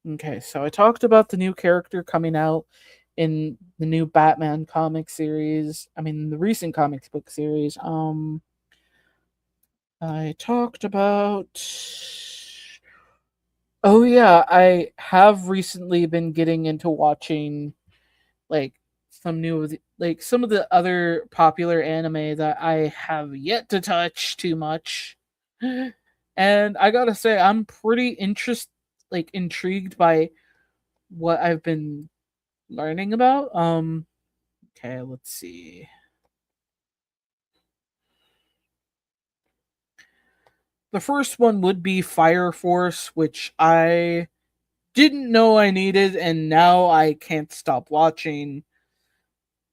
S1: Okay, so I talked about the new character coming out in the new Batman comic series. I mean, the recent comics book series. I talked about. Oh yeah, I have recently been getting into watching like some new like some of the other popular anime that I have yet to touch too much. And I gotta say, I'm pretty intrigued by what I've been learning about. Okay, let's see. The first one would be Fire Force, which I didn't know I needed, and now I can't stop watching.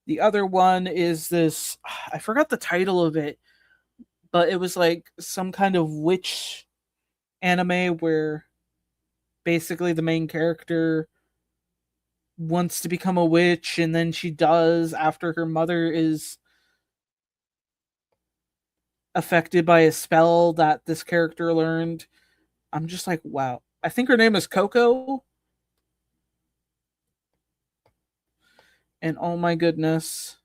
S1: The other one is this, I forgot the title of it, but it was like some kind of witch anime where basically the main character wants to become a witch and then she does after her mother is affected by a spell that this character learned. I'm just like, wow. I think her name is Coco. And oh my goodness,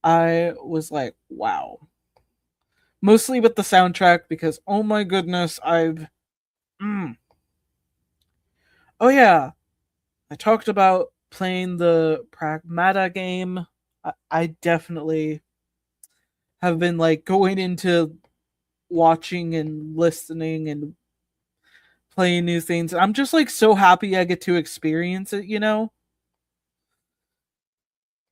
S1: I was like, wow. Mostly with the soundtrack because oh my goodness, I've. Mm. Oh yeah, I talked about playing the Pragmata game. I definitely have been like going into watching and listening and playing new things. I'm just like so happy I get to experience it.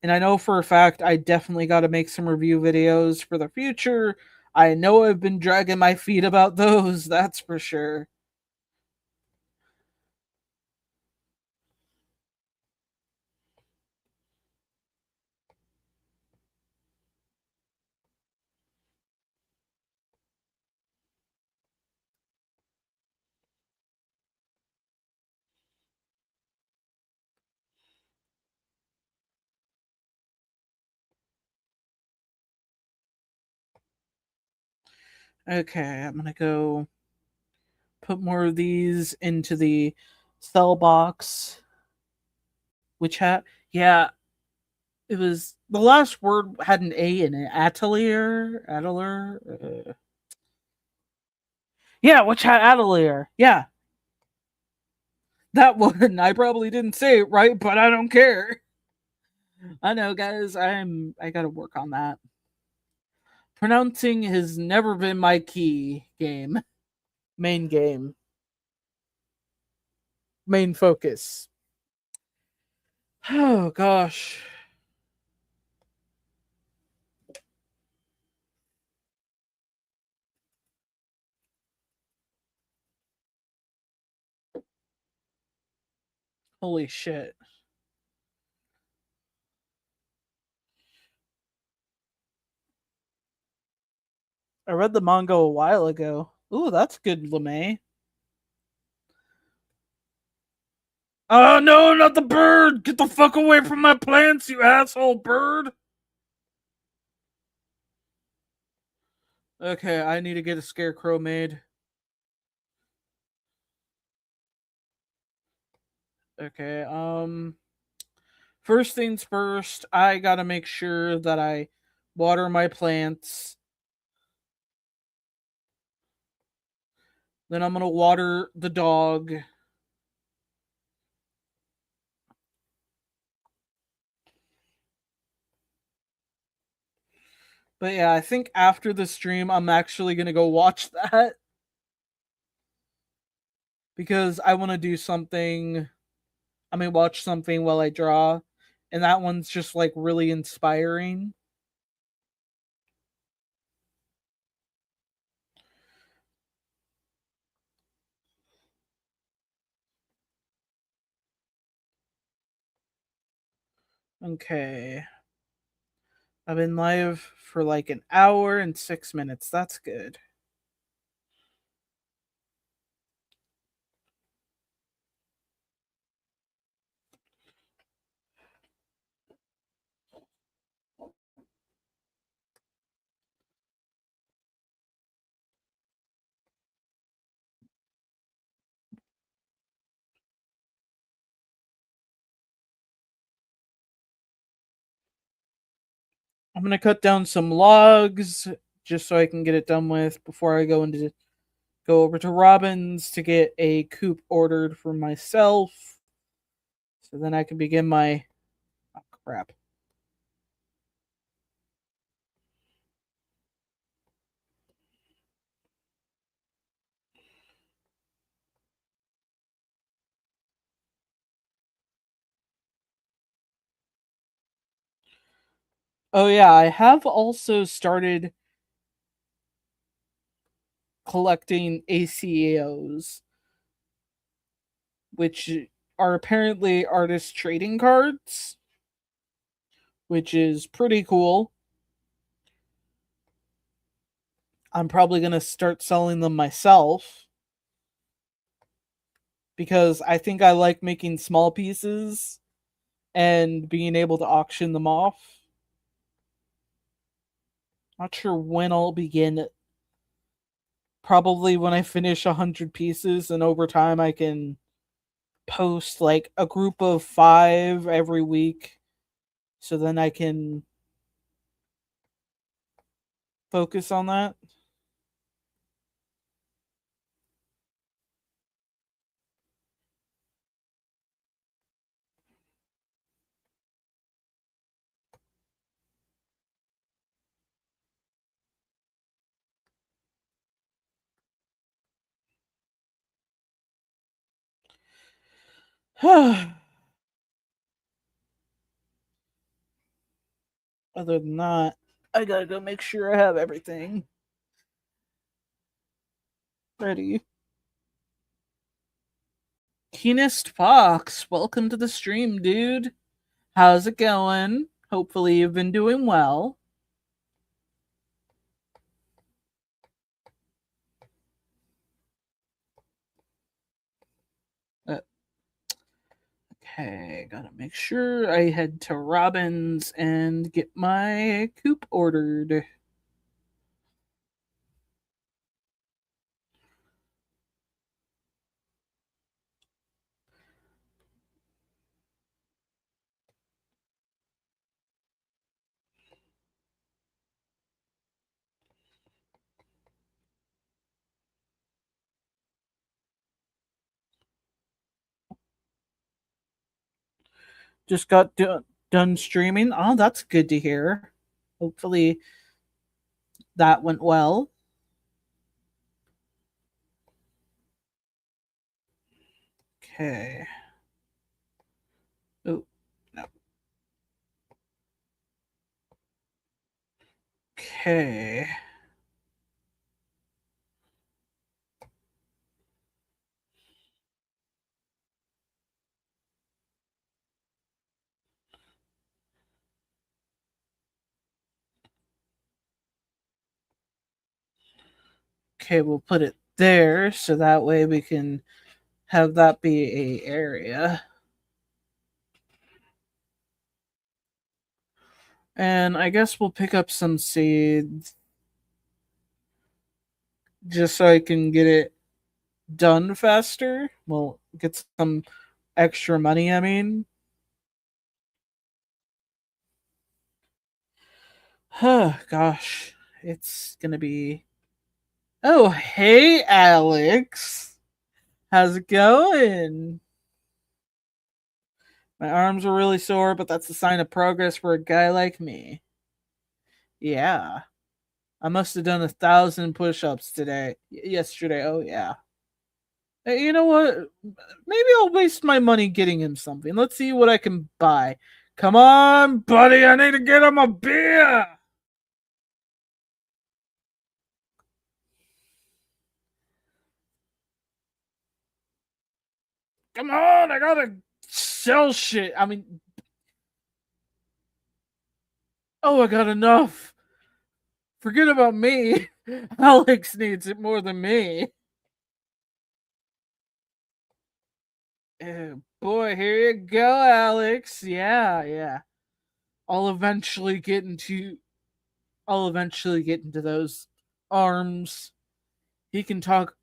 S1: And I know for a fact I definitely got to make some review videos for the future. I know I've been dragging my feet about those, that's for sure. Okay, I'm gonna go put more of these into the cell box. Which hat? Yeah, it was the last word had an A in it. Atelier. Yeah, which hat? Atelier. Yeah, that one. I probably didn't say it right, but I don't care. I know, guys. I gotta work on that. Pronouncing has never been my key game. Main game. Main focus. Oh gosh. Holy shit. I read the manga a while ago. Ooh, that's good, LeMay. Oh no, not the bird! Get the fuck away from my plants, you asshole bird! Okay, I need to get a scarecrow made. Okay, first things first, I gotta make sure that I water my plants. Then I'm gonna water the dog. But yeah, I think after the stream, I'm actually gonna go watch that because I want to do something. I mean, watch something while I draw, and that one's just like really inspiring. Okay, I've been live for like an hour and 6 minutes. That's good. gonna cut down some logs just so I can get it done with before I go over to Robin's to get a coop ordered for myself. So then I can begin my oh crap. Oh yeah, I have also started collecting ACAOs, which are apparently artist trading cards, which is pretty cool. I'm probably going to start selling them myself because I think I like making small pieces and being able to auction them off. Not sure when I'll begin. Probably when I finish 100 pieces, and over time I can post like a group of 5 every week. So then I can focus on that. Other than that, I gotta go make sure I have everything ready. Keenest Fox, welcome to the stream, dude. How's it going? Hopefully, you've been doing well. Uh, okay, gotta make sure I head to Robin's and get my coop ordered. Just got done streaming. Oh, that's good to hear. Hopefully, that went well. Okay. Oh, no. Okay. Okay, we'll put it there so that way we can have that be a area. And I guess we'll pick up some seeds just so I can get it done faster. We'll get some extra money, I mean. Gosh, it's gonna be. Oh, hey, Alex. How's it going? My arms are really sore, but that's a sign of progress for a guy like me. Yeah. I must have done 1,000 push ups yesterday. Oh, yeah. Hey, you know what? Maybe I'll waste my money getting him something. Let's see what I can buy. Come on, buddy. I need to get him a beer. Come on. I gotta sell shit. I mean, oh, I got enough. Forget about me. Alex needs it more than me. Boy, here you go, Alex. Yeah, yeah. I'll eventually get into I'll eventually get into those arms. He can talk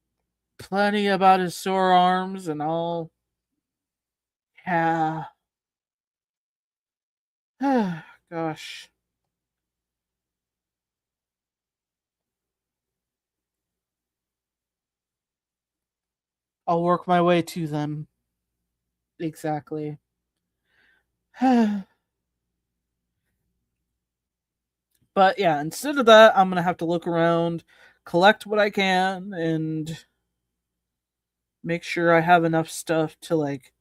S1: plenty about his sore arms and all. Yeah. Gosh. I'll work my way to them. Exactly. But yeah, instead of that, I'm gonna have to look around, collect what I can, and make sure I have enough stuff to like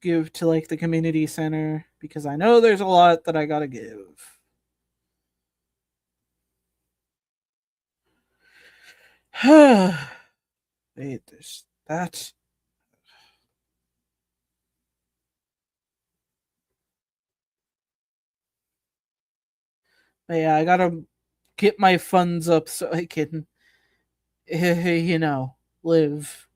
S1: give to like the community center because I know there's a lot that I gotta give. Wait, there's that. But yeah, I gotta get my funds up so I can, live.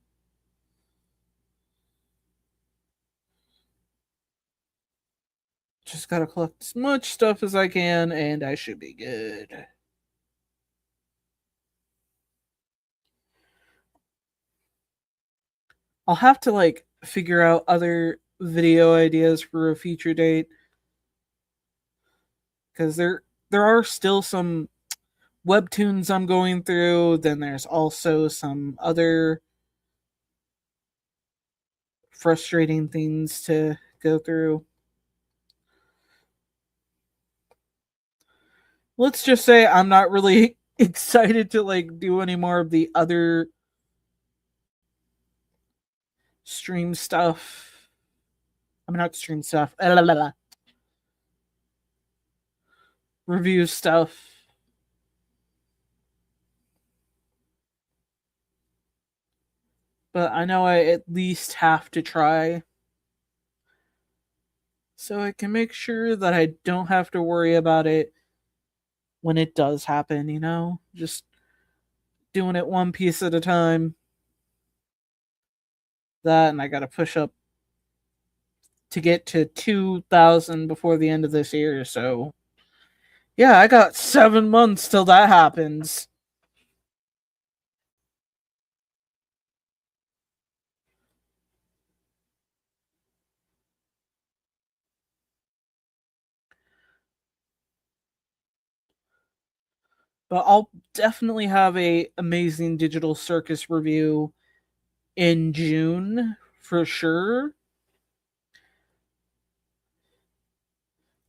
S1: Just gotta collect as much stuff as I can, and I should be good. I'll have to like figure out other video ideas for a future date because there are still some webtoons I'm going through. Then there's also some other frustrating things to go through. Let's just say I'm not really excited to like do any more of the other stream stuff. I mean, not stream stuff. Review stuff. But I know I at least have to try so I can make sure that I don't have to worry about it when it does happen. Just doing it one piece at a time. That, and I got to push up to get to 2,000 before the end of this year. So, yeah, I got 7 months till that happens. But I'll definitely have a amazing digital circus review in June for sure.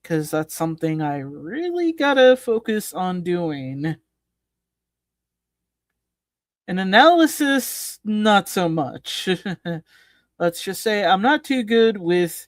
S1: Because that's something I really gotta focus on doing. An analysis, not so much. Let's just say I'm not too good with.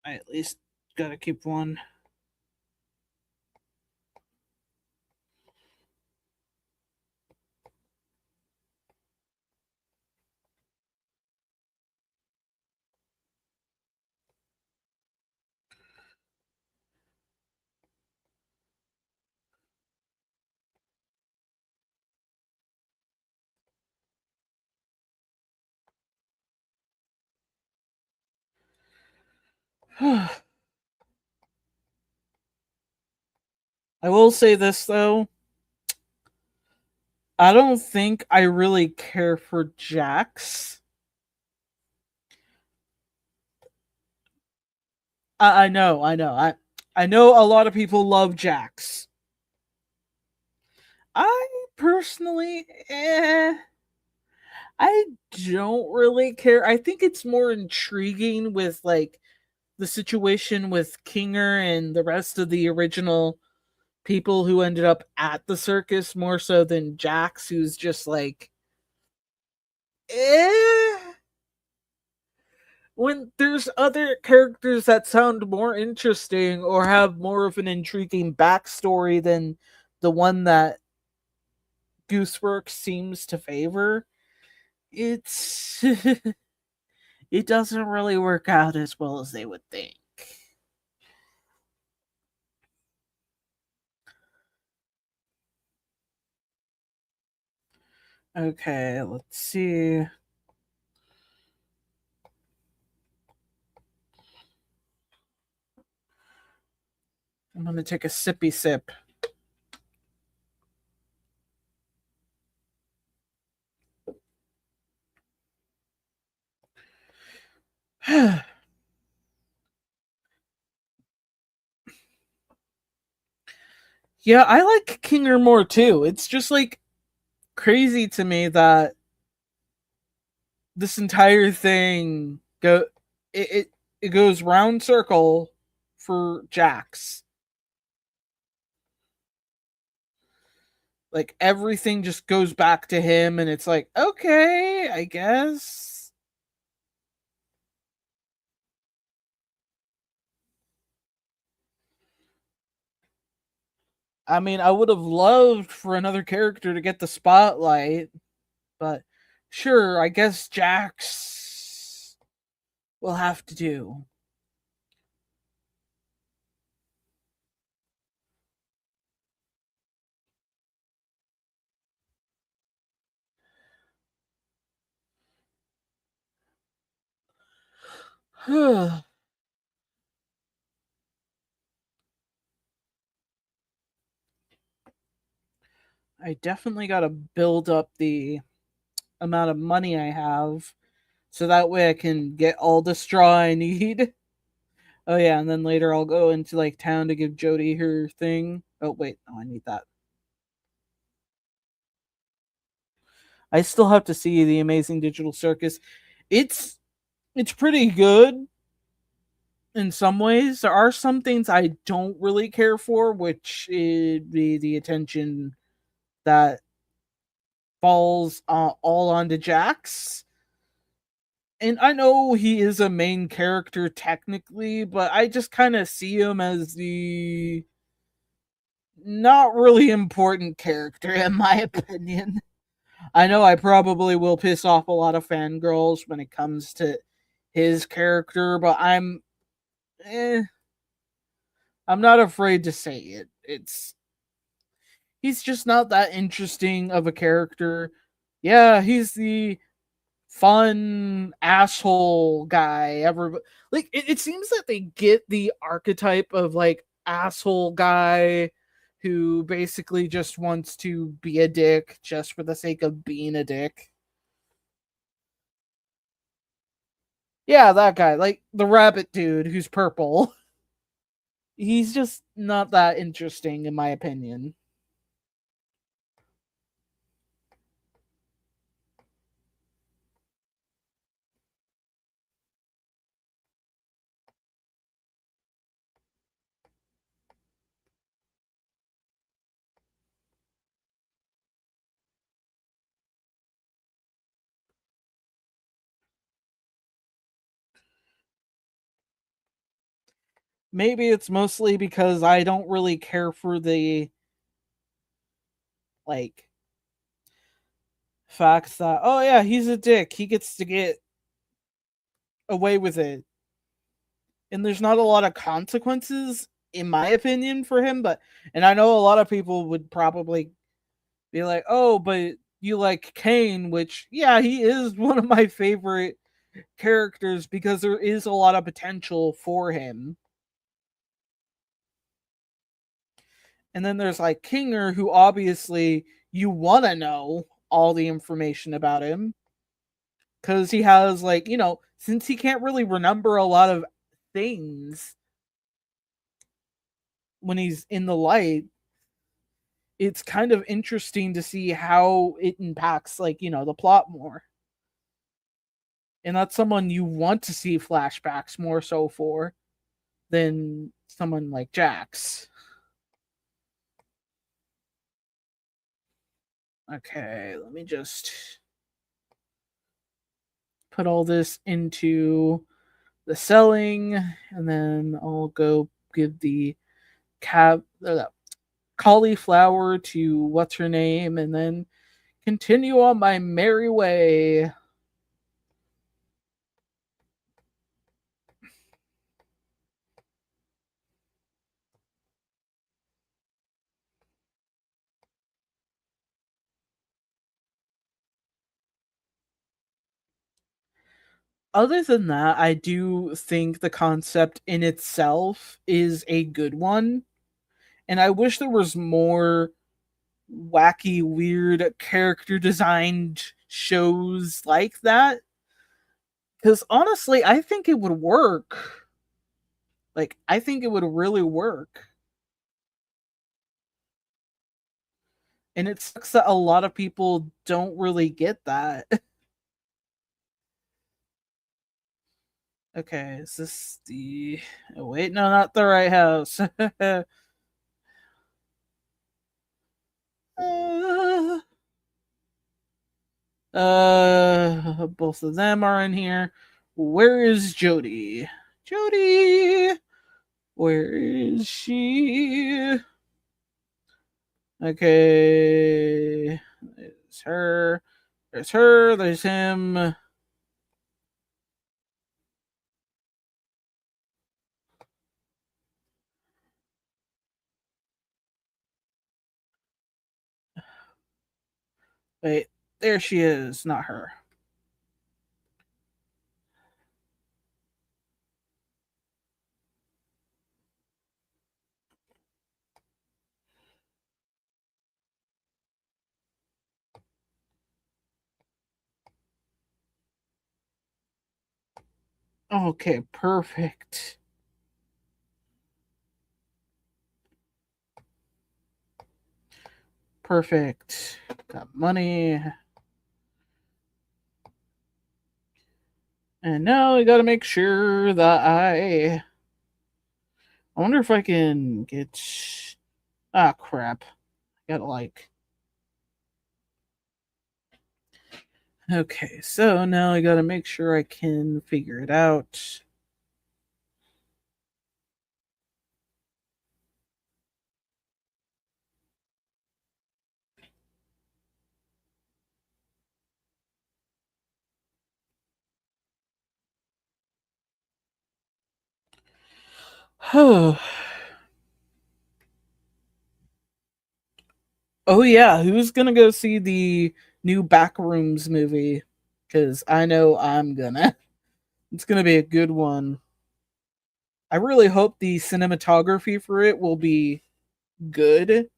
S1: I at least gotta keep one. I will say this though. I don't think I really care for Jax. I know a lot of people love Jax. I personally, I don't really care. I think it's more intriguing with like the situation with Kinger and the rest of the original people who ended up at the circus more so than Jax, who's just like, eh. When there's other characters that sound more interesting or have more of an intriguing backstory than the one that Gooseworks seems to favor, it's it doesn't really work out as well as they would think. Okay, let's see. I'm gonna take a sippy sip. Yeah, I like Kinger more too. It's just like crazy to me that this entire thing it, it it goes round circle for Jax. Like everything just goes back to him, and it's like, okay, I guess. I mean, I would have loved for another character to get the spotlight, but sure, I guess Jax will have to do. I definitely got to build up the amount of money I have so that way I can get all the straw I need. Oh yeah, and then later I'll go into like town to give Jody her thing. Oh wait, no, I need that. I still have to see the Amazing Digital Circus. It's it's pretty good in some ways. There are some things I don't really care for, which would be the attention that falls all onto Jax. And I know he is a main character technically, but I just kind of see him as the not really important character in my opinion. I know I probably will piss off a lot of fangirls when it comes to his character, but eh, I'm not afraid to say it. It's he's just not that interesting of a character. Yeah, he's the fun asshole guy ever. Like it seems that they get the archetype of like asshole guy who basically just wants to be a dick just for the sake of being a dick. Yeah, that guy, like the rabbit dude who's purple. He's just not that interesting in my opinion. Maybe it's mostly because I don't really care for the like facts that oh yeah, he's a dick. He gets to get away with it. And there's not a lot of consequences in my opinion for him, but and I know a lot of people would probably be like, "Oh, but you like Kane," which yeah, he is one of my favorite characters because there is a lot of potential for him. And then there's like Kinger, who obviously you want to know all the information about him because he has like since he can't really remember a lot of things when he's in the light, it's kind of interesting to see how it impacts like the plot more. And that's someone you want to see flashbacks more so for than someone like Jax. Okay, let me just put all this into the selling, and then I'll go give the cauliflower to what's her name, and then continue on my merry way. Other than that, I do think the concept in itself is a good one. And I wish there was more wacky, weird character designed shows like that. Because honestly, I think it would work. Like, I think it would really work. And it sucks that a lot of people don't really get that. Okay, is this the. Oh, wait, no, not the right house. uh, both of them are in here. Where is Jody? Jody! Where is she? Okay. There's her. There's her. There's him. Wait, there she is, not her. Okay, perfect. Perfect. Got money. And now I gotta make sure that I wonder if I can get. Ah, crap. I gotta like. Okay, so now I gotta make sure I can figure it out. Oh, oh yeah, who's gonna go see the new Backrooms movie? Because I know I'm gonna. It's gonna be a good one. I really hope the cinematography for it will be good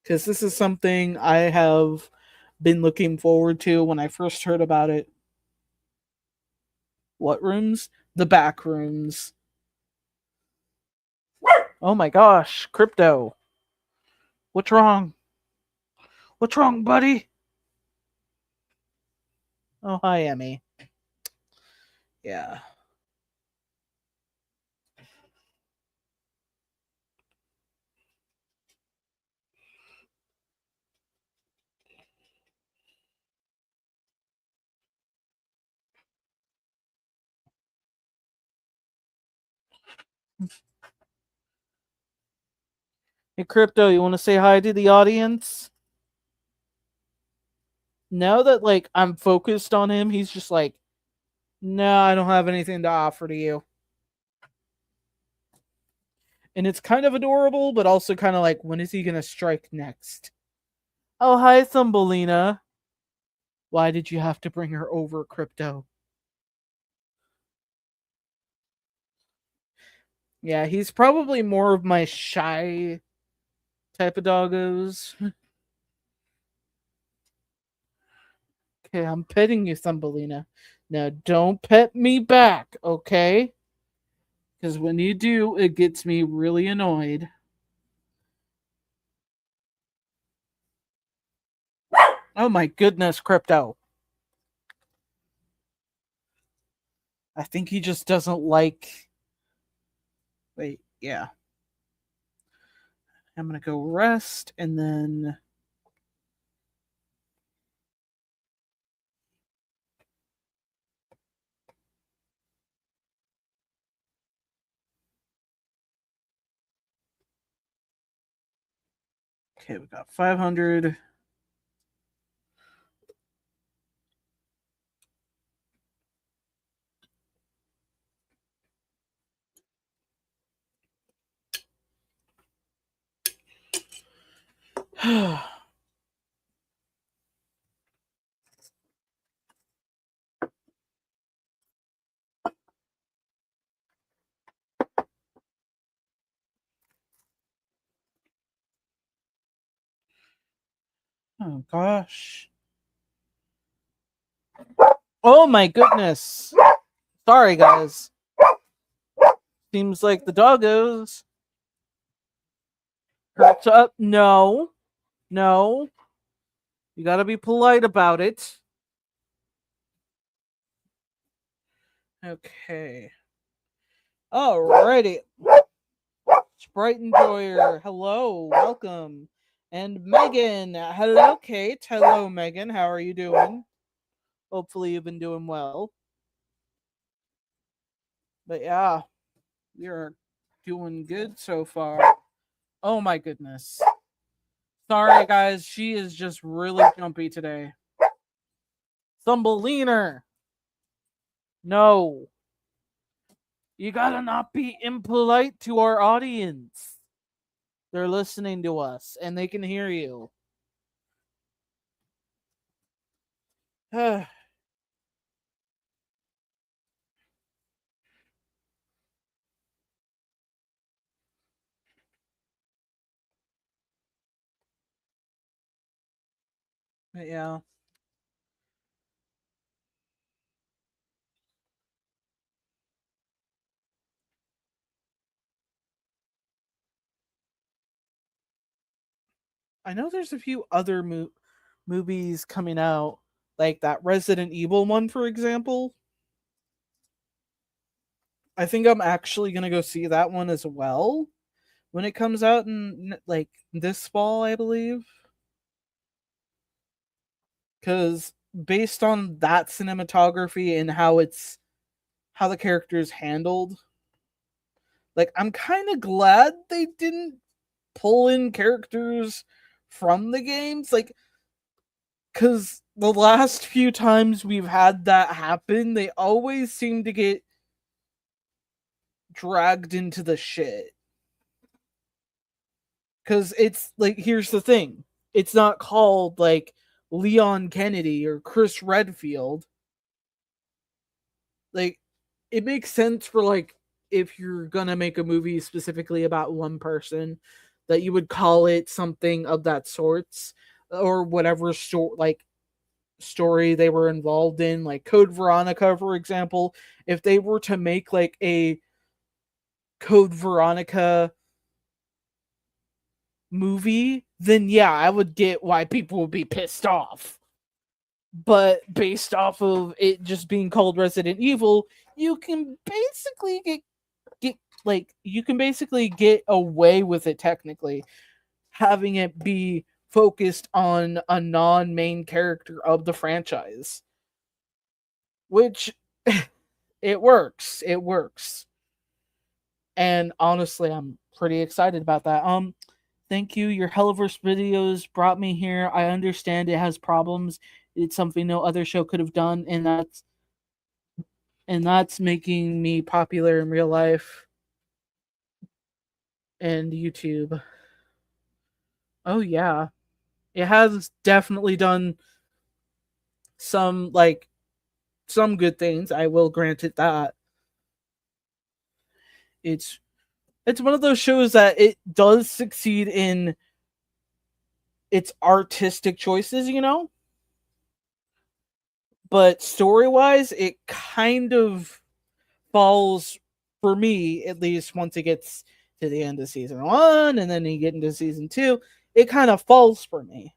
S1: because this is something I have been looking forward to when I first heard about it. What rooms? The back rooms. Oh my gosh, Crypto. What's wrong? What's wrong, buddy? Oh, hi, Emmy. Yeah. Hey, Crypto, you want to say hi to the audience? Now that like I'm focused on him, he's just like, no, I don't have anything to offer to you. And it's kind of adorable, but also kind of like, when is he gonna strike next? Oh, hi, Thumbelina. Why did you have to bring her over, Crypto? Yeah, he's probably more of my shy type of doggos. Okay, I'm petting you, Thumbelina. Now, don't pet me back, okay? Because when you do, it gets me really annoyed. Oh my goodness, Crypto. I think he just doesn't like. Wait, yeah. I'm gonna go rest and then. Okay, we got 500. Oh gosh. Oh my goodness. Sorry guys. Seems like the doggos hurt up. No. No. You gotta be polite about it. Okay. Alrighty. Sprite Enjoyer, hello, welcome. And Megan, hello, Kate. Hello, Megan. How are you doing? Hopefully, you've been doing well. But yeah, we are doing good so far. Oh my goodness. Sorry, guys. She is just really jumpy today. Thumbeliner. No. You gotta not be impolite to our audience. They're listening to us and they can hear you. But yeah. I know there's a few other movies coming out, like that Resident Evil one, for example. I think I'm actually gonna go see that one as well when it comes out in like this fall, I believe. Because based on that cinematography and how the character is handled, like I'm kind of glad they didn't pull in characters from the games, like because the last few times we've had that happen, they always seem to get dragged into the shit. Because it's like, here's the thing, it's not called like Leon Kennedy or Chris Redfield. Like, it makes sense for like if you're gonna make a movie specifically about one person that you would call it something of that sorts or whatever story they were involved in, like Code Veronica, for example. If they were to make like a Code Veronica movie, then yeah, I would get why people would be pissed off. But based off of it just being called Resident Evil, you can basically get like you can basically get away with it technically, having it be focused on a non-main character of the franchise, which it works. It works. And honestly, I'm pretty excited about that. Thank you. Your Helliverse videos brought me here. I understand it has problems. It's something no other show could have done, and that's making me popular in real life and YouTube. Oh yeah. It has definitely done some like some good things. I will grant it that. It's it's one of those shows that it does succeed in its artistic choices, but story-wise it kind of falls, for me at least, once it gets to the end of season 1 and then you get into season 2, it kind of falls for me.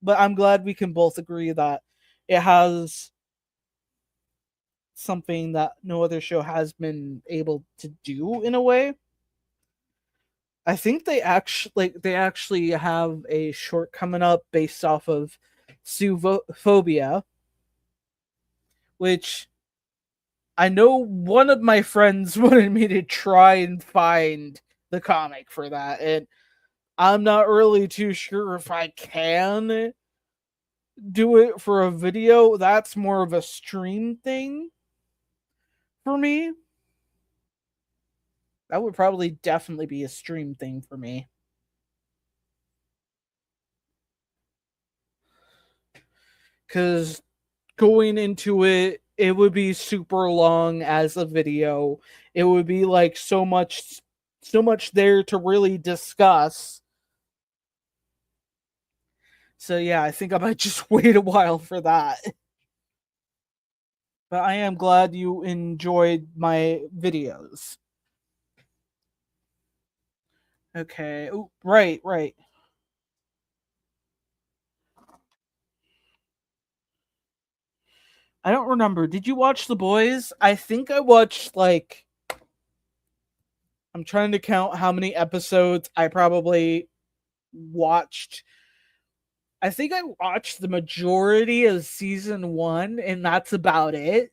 S1: But I'm glad we can both agree that it has something that no other show has been able to do in a way. I think they actually have a short coming up based off of Phobia, which I know one of my friends wanted me to try and find the comic for that, and I'm not really too sure if I can do it for a video. That's more of a stream thing for me. That would probably definitely be a stream thing for me. Because going into it, it would be super long as a video. It would be like so much there to really discuss. So yeah, I think I might just wait a while for that. But I am glad you enjoyed my videos. Okay. Ooh, right, right. I don't remember. Did you watch The Boys? I think I watched like I'm trying to count how many episodes I probably watched. I think I watched the majority of season 1 and that's about it.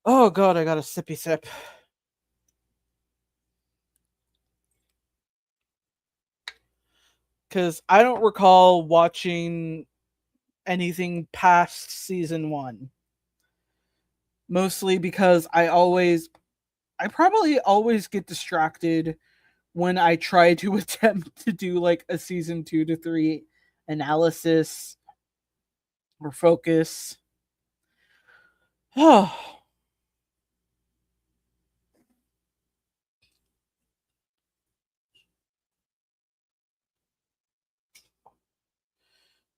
S1: Oh god, I got a sippy sip. Cuz I don't recall watching anything past season 1. Mostly because I probably always get distracted when I try to attempt to do like a season 2 to 3 analysis or focus. Oh,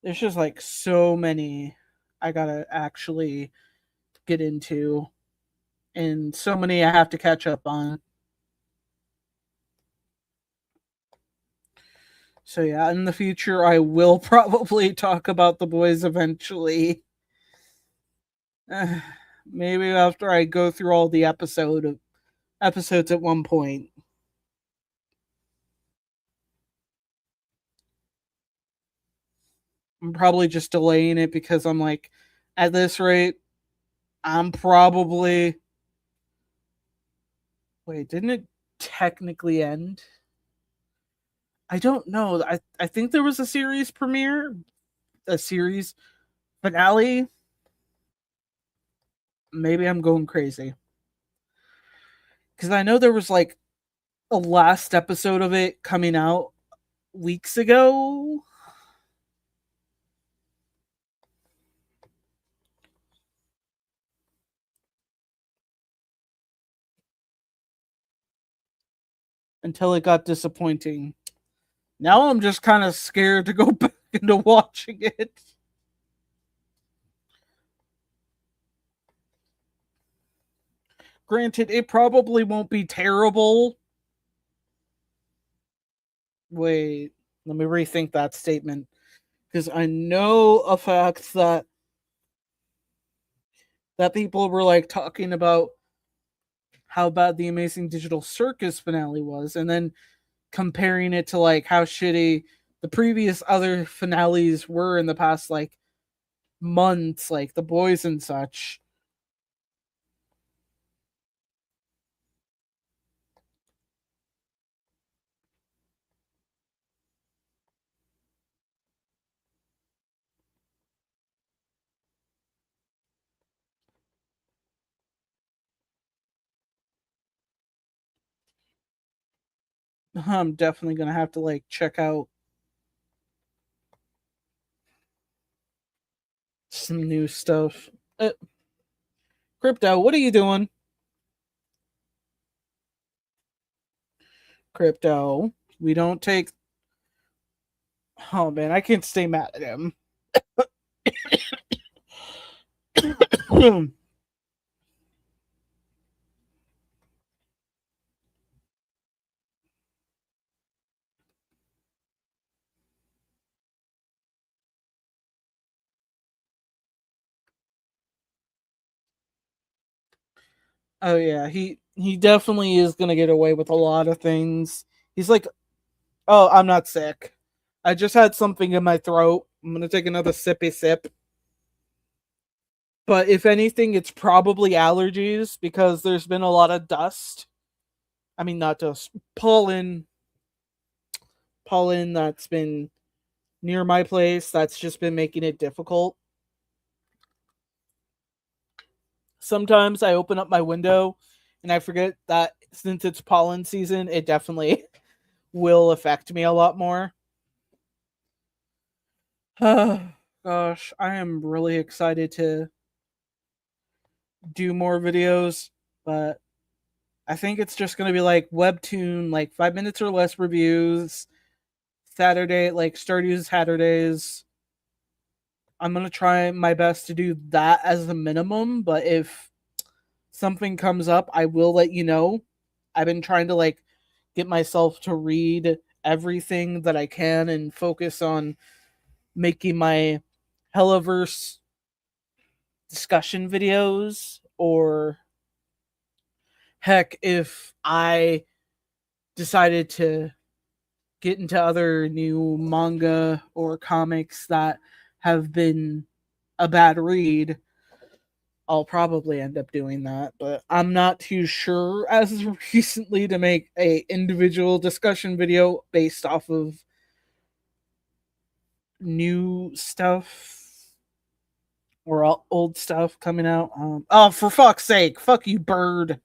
S1: there's just like so many I gotta actually get into, and so many I have to catch up on. So yeah, in the future I will probably talk about the boys eventually. Uh, Maybe after I go through all the episodes at one point. I'm probably just delaying it because I'm like, at this rate, I'm probably. Wait, didn't it technically end? I don't know. I think there was a series premiere, a series finale. Maybe I'm going crazy because I know there was like a last episode of it coming out weeks ago. Until it got disappointing. Now I'm just kind of scared to go back into watching it. Granted, it probably won't be terrible. Wait, let me rethink that statement because I know a fact that people were like talking about how bad the Amazing Digital Circus finale was, and then comparing it to like how shitty the previous other finales were in the past like months, like The Boys and such. I'm definitely gonna have to like check out some new stuff. Crypto, what are you doing? Crypto, we don't take. Oh man, I can't stay mad at him. Oh yeah, he definitely is gonna get away with a lot of things. He's like, oh, I'm not sick. I just had something in my throat. I'm gonna take another sippy sip. But if anything, it's probably allergies because there's been a lot of dust. I mean, not dust, pollen that's been near my place. That's just been making it difficult. Sometimes I open up my window and I forget that since it's pollen season, it definitely will affect me a lot more. Gosh, I am really excited to do more videos, but I think it's just going to be like webtoon, like 5 minutes or less reviews, Saturday, like Stardew Saturdays. I'm gonna try my best to do that as a minimum, but if something comes up, I will let you know. I've been trying to like get myself to read everything that I can and focus on making my Helloverse discussion videos, or heck, if I decided to get into other new manga or comics that have been a bad read, I'll probably end up doing that, but I'm not too sure as of recently to make a individual discussion video based off of new stuff or old stuff coming out. Oh, for fuck's sake! Fuck you, bird.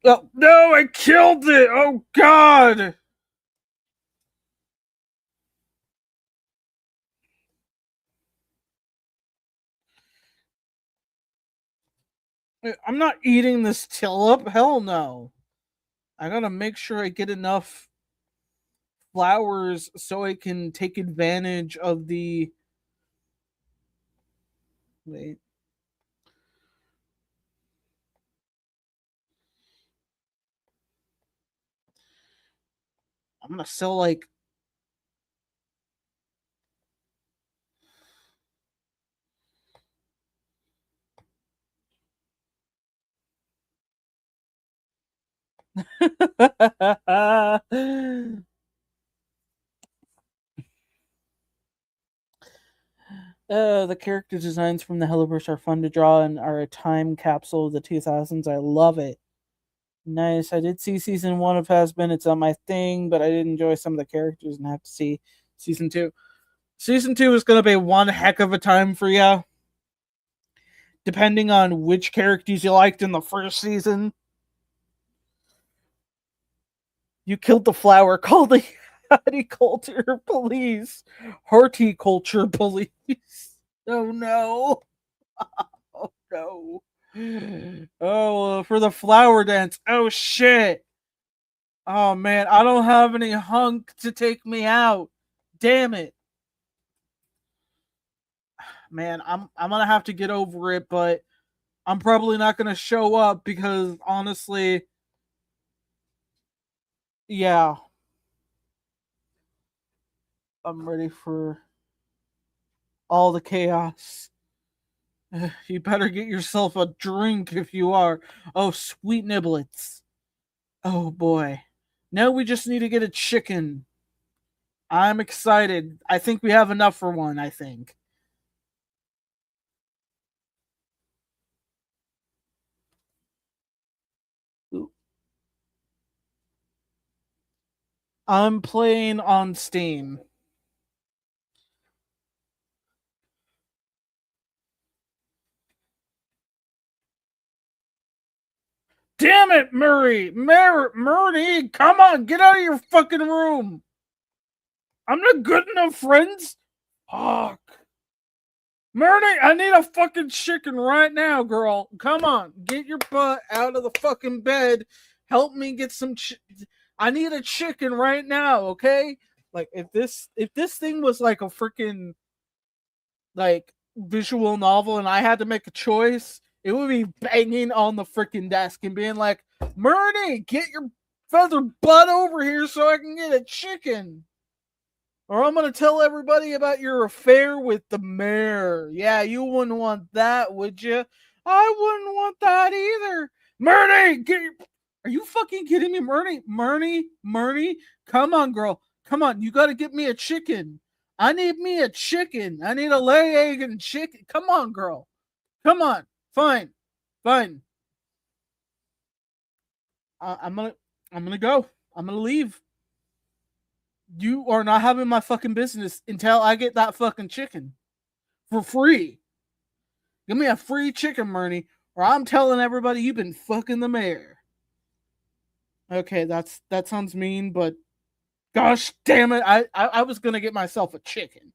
S1: Oh no! I killed it. Oh god. I'm not eating this tulip. Hell no. I gotta make sure I get enough flowers so I can take advantage of the. Wait. I'm gonna sell like. The character designs from the Helloverse are fun to draw and are a time capsule of the 2000s. I love it. Nice. I did see season one of Has Been. It's on my thing, but I did enjoy some of the characters and have to see season two. Season two is going to be one heck of a time for you, depending on which characters you liked in the first season. You killed the flower. Call the horticulture police. Horticulture police. Oh no. Oh no. Oh, for the flower dance. Oh shit. Oh man, I don't have any hunk to take me out. Damn it. Man, I'm gonna have to get over it, but I'm probably not gonna show up because honestly, yeah, I'm ready for all the chaos. You better get yourself a drink if you are. Oh, sweet niblets. Oh boy. Now we just need to get a chicken. I'm excited. I think we have enough for one, I think. I'm playing on Steam. Damn it, Murray, come on, get out of your fucking room. I'm not good enough, friends. Fuck. Murray, I need a fucking chicken right now, girl. Come on, get your butt out of the fucking bed. Help me get some. I need a chicken right now, okay? Like if this thing was like a freaking like visual novel and I had to make a choice, it would be banging on the freaking desk and being like, Murray, get your feather butt over here so I can get a chicken. Or I'm gonna tell everybody about your affair with the mayor. Yeah, you wouldn't want that, would you? I wouldn't want that either. Murray, are you fucking kidding me, Murray, come on, girl, come on. You gotta get me a chicken. I need me a chicken. I need a lay egg and chicken. Come on, girl. Come on. Fine, fine. I'm gonna, I'm gonna go. I'm gonna leave. You are not having my fucking business until I get that fucking chicken for free. Give me a free chicken, Murney, or I'm telling everybody you've been fucking the mayor. Okay, that sounds mean, but gosh damn it, I was gonna get myself a chicken,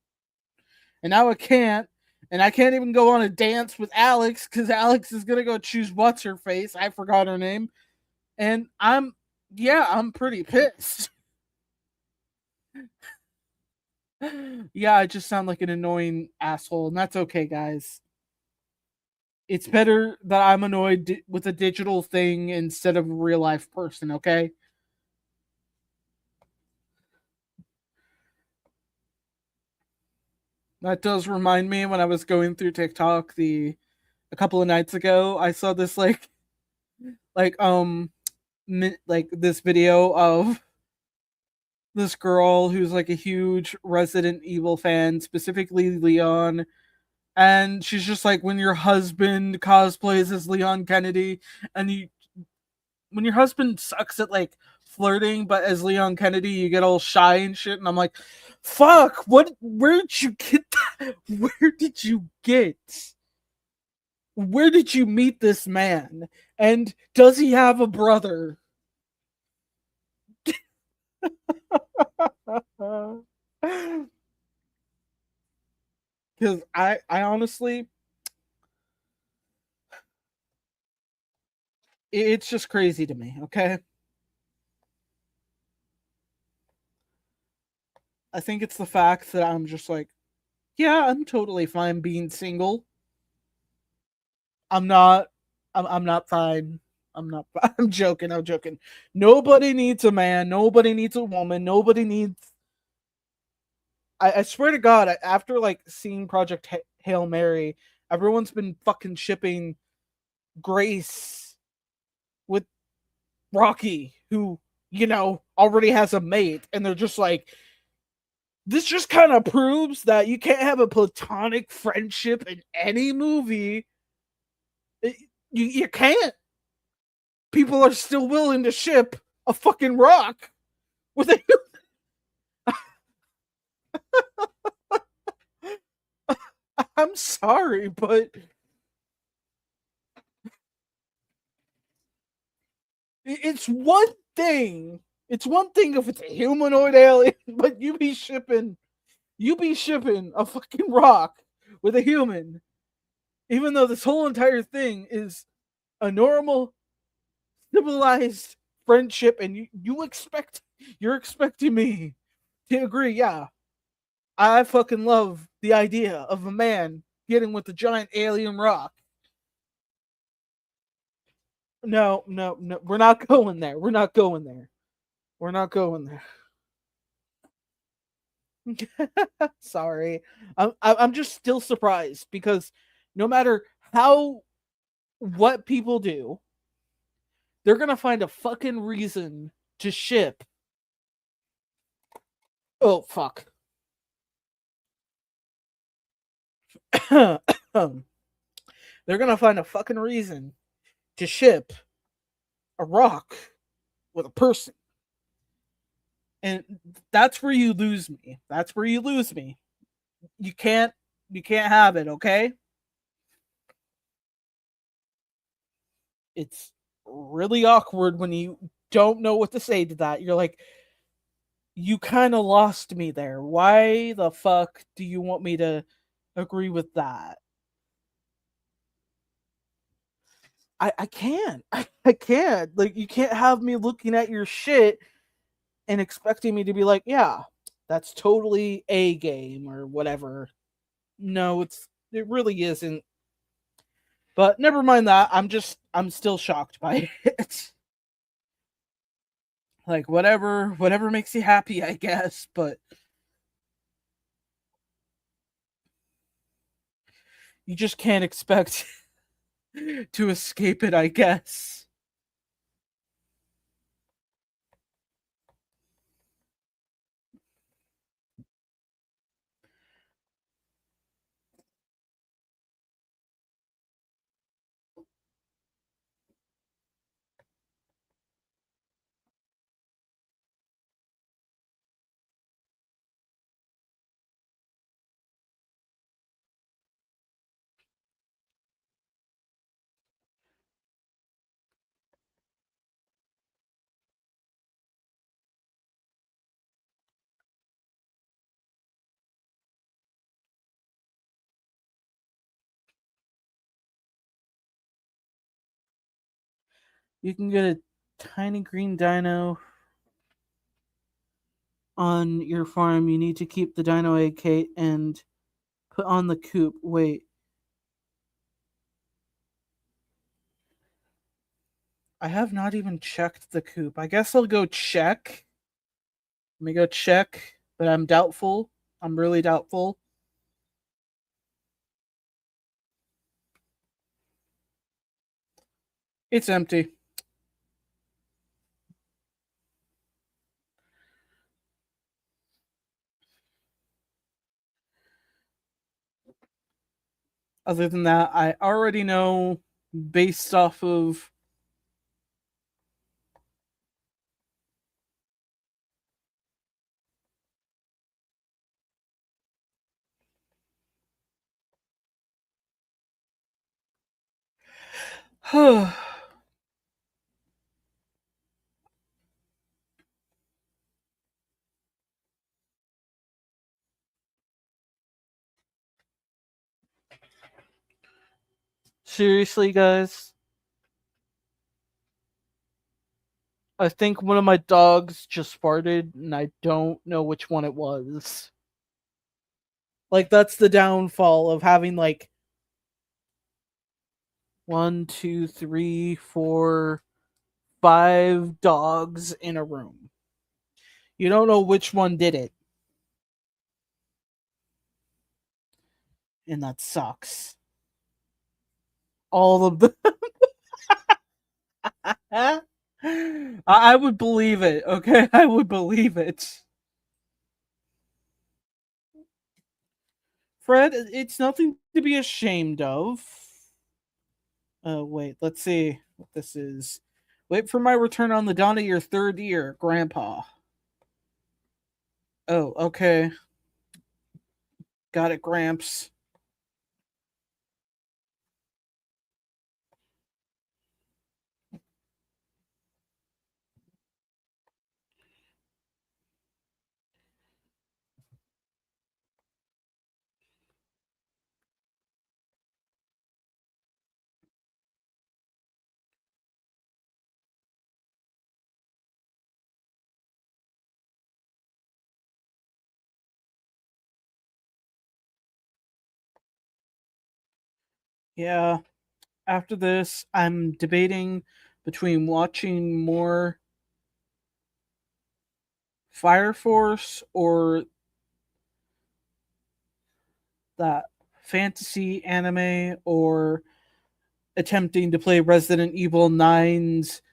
S1: and now I can't, And I can't even go on a dance with Alex because Alex is gonna go choose what's her face. I forgot her name. And I'm pretty pissed. Yeah, I just sound like an annoying asshole, and that's okay, guys. It's better that I'm annoyed with a digital thing instead of a real life person, okay? That does remind me when I was going through TikTok a couple of nights ago, I saw this like like this video of this girl who's like a huge Resident Evil fan, specifically Leon, and she's just like, when your husband cosplays as Leon Kennedy, and you when your husband sucks at like flirting, but as Leon Kennedy, you get all shy and shit. And I'm like, fuck, what? Where did you get that? Where did you get? Where did you meet this man? And does he have a brother? Because I honestly, it's just crazy to me. Okay, I think it's the fact that I'm just like, yeah, I'm totally fine being single. I'm not. I'm not fine. I'm not. I'm joking. I'm joking. Nobody needs a man. Nobody needs a woman. Nobody needs. I swear to God, after like seeing Project Hail Mary, everyone's been fucking shipping Grace with Rocky, who already has a mate, and they're just like, this just kind of proves that you can't have a platonic friendship in any movie. You can't. People are still willing to ship a fucking rock with a. I'm sorry, but it's one thing. It's one thing if it's a humanoid alien, but you be shipping a fucking rock with a human, even though this whole entire thing is a normal, civilized friendship, and you're expecting me to agree. Yeah, I fucking love the idea of a man getting with a giant alien rock. No, no, no. We're not going there. We're not going there. We're not going there. Sorry. I'm just still surprised because no matter how what people do, they're gonna find a fucking reason to ship. Oh fuck. They're gonna find a fucking reason to ship a rock with a person. And that's where you lose me. That's where you lose me. You can't you can't have it, okay? It's really awkward when you don't know what to say to that. You're like, you kind of lost me there. Why the fuck do you want me to agree with that? I can't. I can't. Like, you can't have me looking at your shit and expecting me to be like, yeah, that's totally a game or whatever. No, it really isn't. But never mind that. I'm still shocked by it. Like, whatever makes you happy, I guess, but you just can't expect to escape it, I guess. You can get a tiny green dino on your farm. You need to keep the dino egg, Kate, and put on the coop. Wait, I have not even checked the coop. I guess I'll go check. Let me go check, but I'm doubtful. I'm really doubtful. It's empty. Other than that, I already know based off of seriously, guys. I think one of my dogs just farted, and I don't know which one it was. Like, that's the downfall of having, like, one, two, three, four, five dogs in a room. You don't know which one did it, and that sucks. All of the. I would believe it, okay? I would believe it. Fred, it's nothing to be ashamed of. Wait, let's see what this is. Wait for my return on the dawn of your third year, Grandpa. Oh, okay. Got it, Gramps. Yeah, after this, I'm debating between watching more Fire Force or that fantasy anime or attempting to play Resident Evil 9's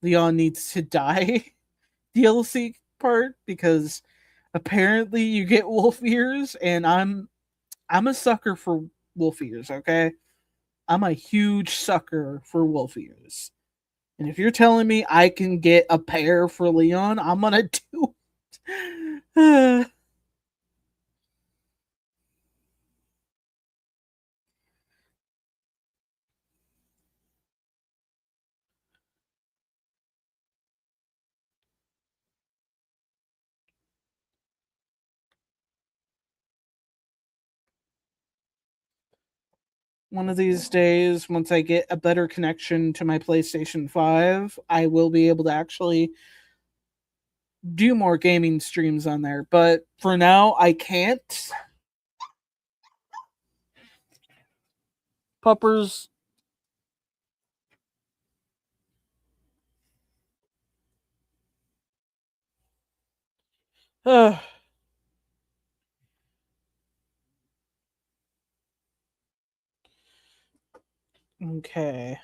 S1: Leon Needs to Die DLC part because apparently you get wolf ears and I'm a sucker for wolf ears, okay? I'm a huge sucker for wolf ears. And if you're telling me I can get a pair for Leon, I'm gonna do it. One of these days, once I get a better connection to my PlayStation 5, I will be able to actually do more gaming streams on there. But for now, I can't. Puppers. Okay.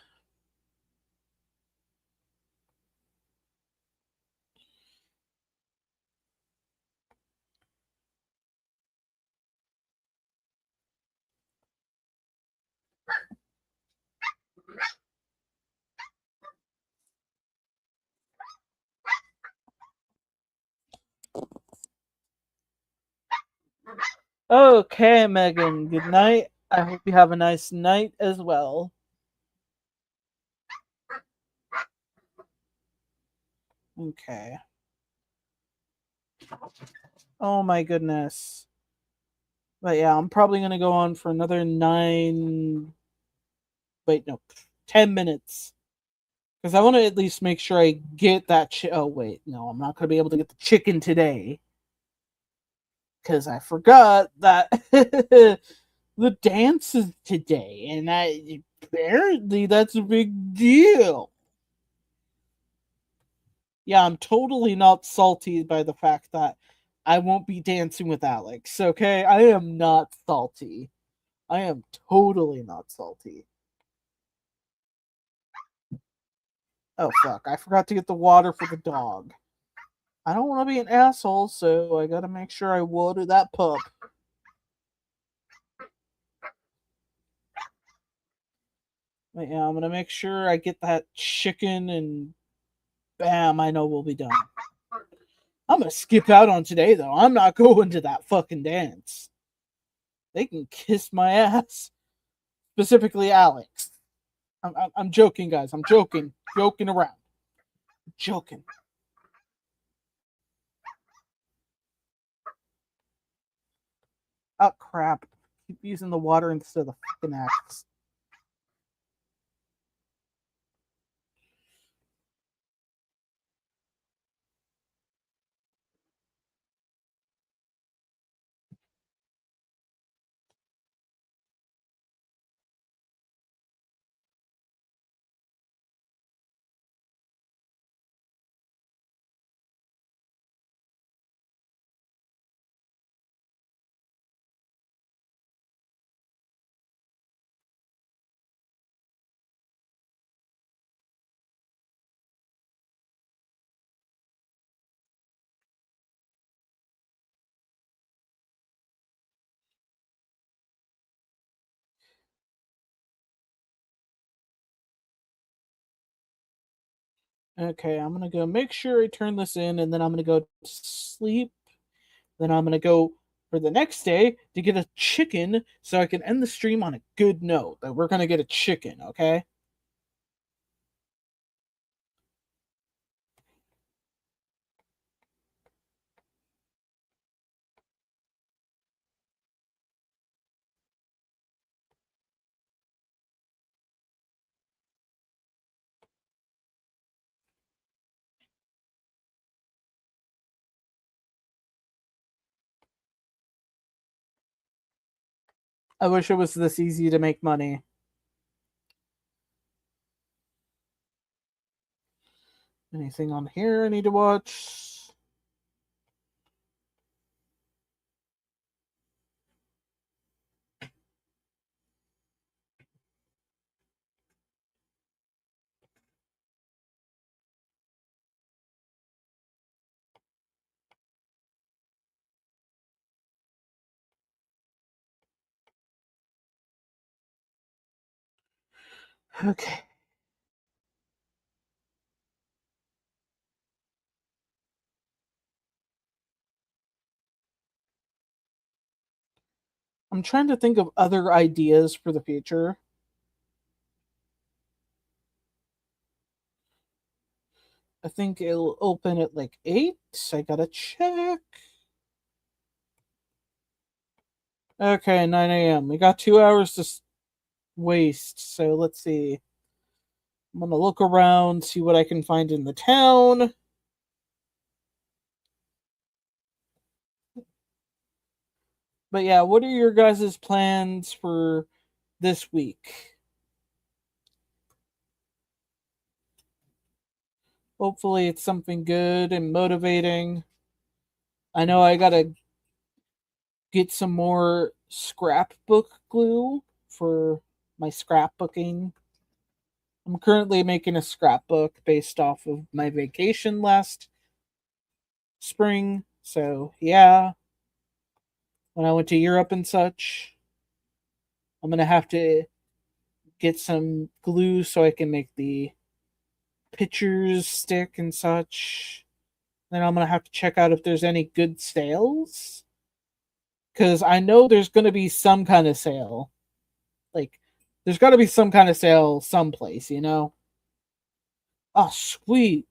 S1: Okay, Megan. Good night. I hope you have a nice night as well. Okay. Oh my goodness. But yeah, I'm probably gonna go on for another 9. Wait, no, 10 minutes. Because I want to at least make sure I get that. Oh wait, no, I'm not going to be able to get the chicken today because I forgot that the dance is today, and apparently that's a big deal. Yeah, I'm totally not salty by the fact that I won't be dancing with Alex. Okay, I am not salty. I am totally not salty. Oh fuck, I forgot to get the water for the dog. I don't want to be an asshole, so I gotta make sure I water that pup. But yeah, I'm gonna make sure I get that chicken and bam, I know we'll be done. I'm gonna skip out on today though. I'm not going to that fucking dance. They can kiss my ass. Specifically Alex. I'm joking, guys. I'm joking. Joking around. Joking. Oh crap. Keep using the water instead of the fucking axe. Okay, I'm gonna go make sure I turn this in and then I'm gonna go to sleep. Then I'm gonna go for the next day to get a chicken so I can end the stream on a good note that we're gonna get a chicken, okay? I wish it was this easy to make money. Anything on here I need to watch? Okay. I'm trying to think of other ideas for the future. I think it'll open at like 8. I gotta check. Okay, 9 a.m. We got 2 hours to waste, so let's see. I'm gonna look around, see what I can find in the town. But yeah, what are your guys' plans for this week? Hopefully, it's something good and motivating. I know I gotta get some more scrapbook glue for my scrapbooking. I'm currently making a scrapbook based off of my vacation last spring. So, yeah, when I went to Europe and such, I'm going to have to get some glue so I can make the pictures stick and such. Then I'm going to have to check out if there's any good sales. Because I know there's going to be some kind of sale. Like, there's got to be some kind of sale someplace, you know? Oh, sweet.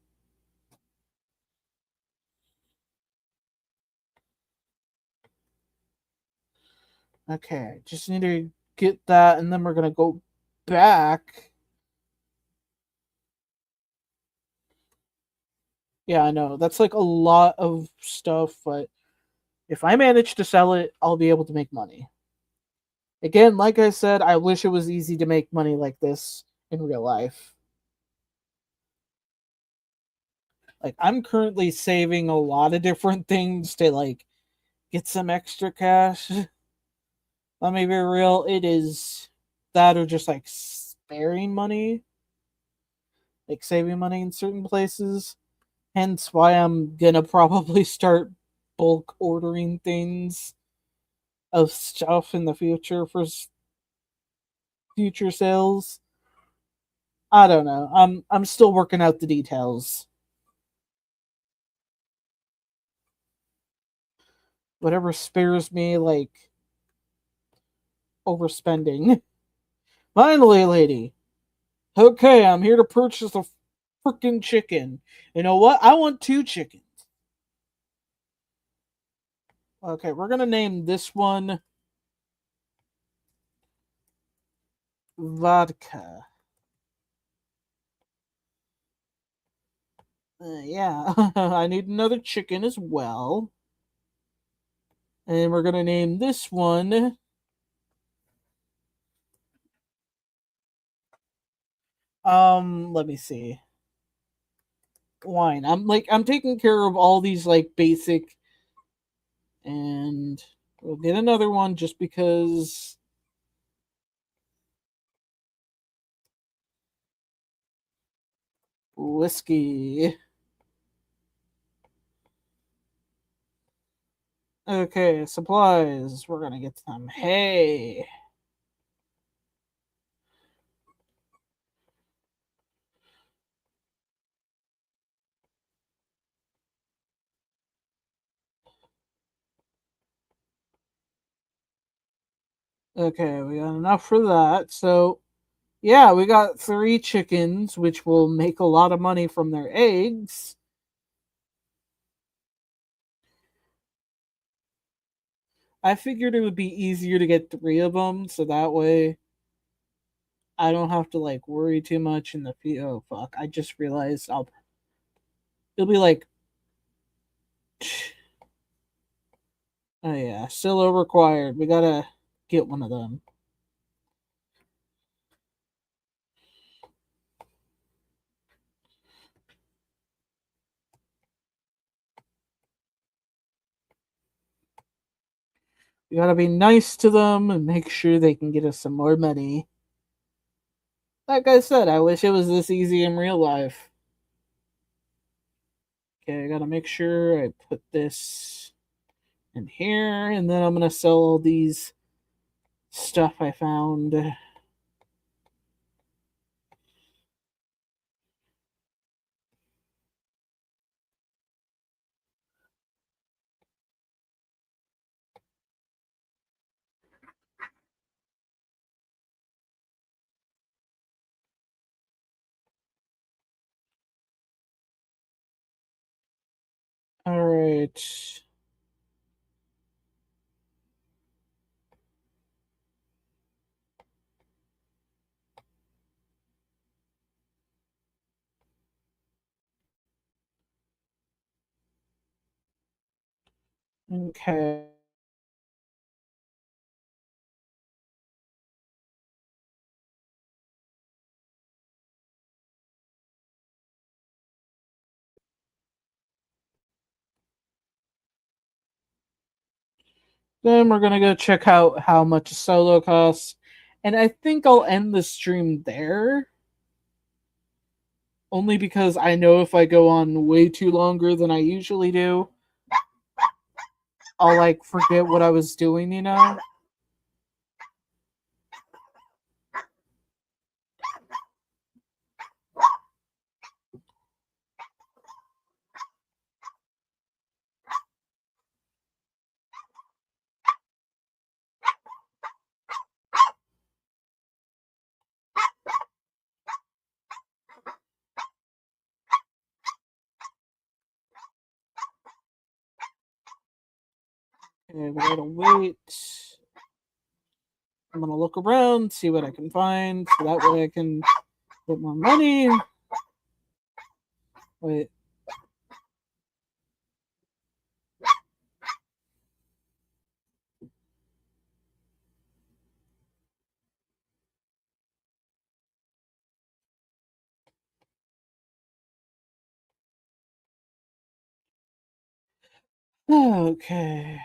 S1: Okay, just need to get that, and then we're gonna go back Yeah, I know. That's like a lot of stuff, but if I manage to sell it, I'll be able to make money. Again, like I said, I wish it was easy to make money like this in real life. Like I'm currently saving a lot of different things to like get some extra cash. Let me be real, it is that or just like sparing money, like saving money in certain places. Hence why I'm gonna probably start bulk ordering things of stuff in the future for future sales. I don't know. I'm still working out the details. Whatever spares me like overspending. Finally, lady. Okay, I'm here to purchase a freaking chicken. You know what? I want two chickens. Okay, we're gonna name this one vodka. Yeah, I need another chicken as well. And we're gonna name this one let me see. Wine. I'm taking care of all these like basic, and we'll get another one just because whiskey. Okay, supplies. We're gonna get some hay. Okay, we got enough for that. So yeah, we got three chickens, which will make a lot of money from their eggs. I figured it would be easier to get three of them, so that way I don't have to like worry too much in the oh fuck! I just realized I'll it'll be like oh yeah, silo required. We gotta get one of them. We gotta be nice to them and make sure they can get us some more money. Like I said, I wish it was this easy in real life. Okay, I gotta make sure I put this in here, and then I'm gonna sell all these stuff I found. All right. Okay. Then we're gonna go check out how much a solo costs. And I think I'll end the stream there. Only because I know if I go on way too longer than I usually do, I'll like forget what I was doing, you know? Okay, we gotta wait. I'm gonna look around, see what I can find, so that way I can get more money. Wait. Okay.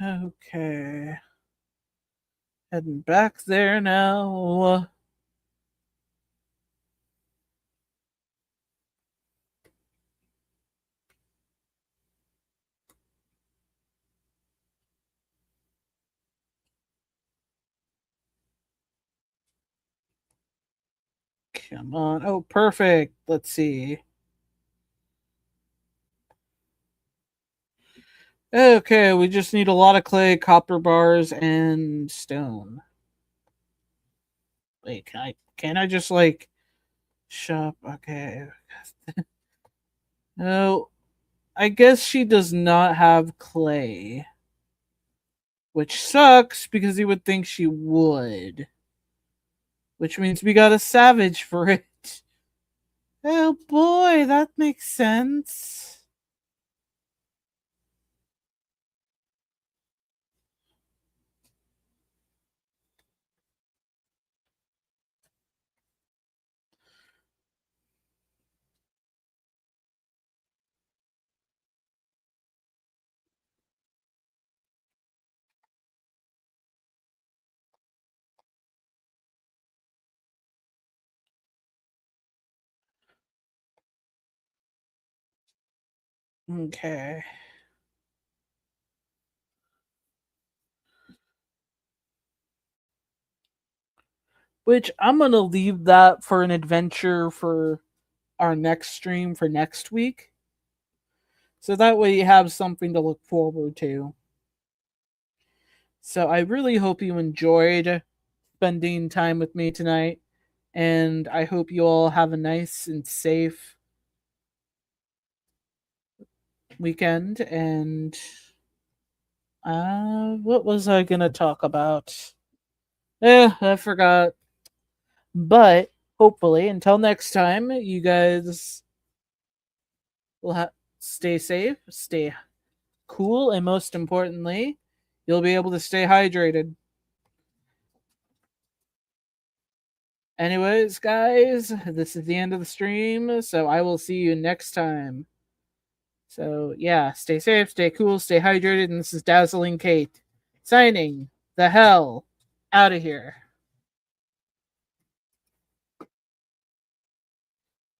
S1: Okay. Heading back there now. Come on. Oh, perfect. Let's see. Okay, we just need a lot of clay, copper bars, and stone. Wait, can I just like shop? Okay. No, I guess she does not have clay, which sucks because you would think she would. Which means we got a savage for it. Oh boy, that makes sense. Okay. Which I'm gonna leave that for an adventure for our next stream for next week. So that way you have something to look forward to. So I really hope you enjoyed spending time with me tonight. And I hope you all have a nice and safe weekend. And what was I gonna talk about? I forgot. But hopefully, until next time, you guys will stay safe, stay cool, and most importantly, you'll be able to stay hydrated. Anyways, guys, this is the end of the stream, so I will see you next time. So, yeah, stay safe, stay cool, stay hydrated, and this is Dazzling Kate signing the hell out of here.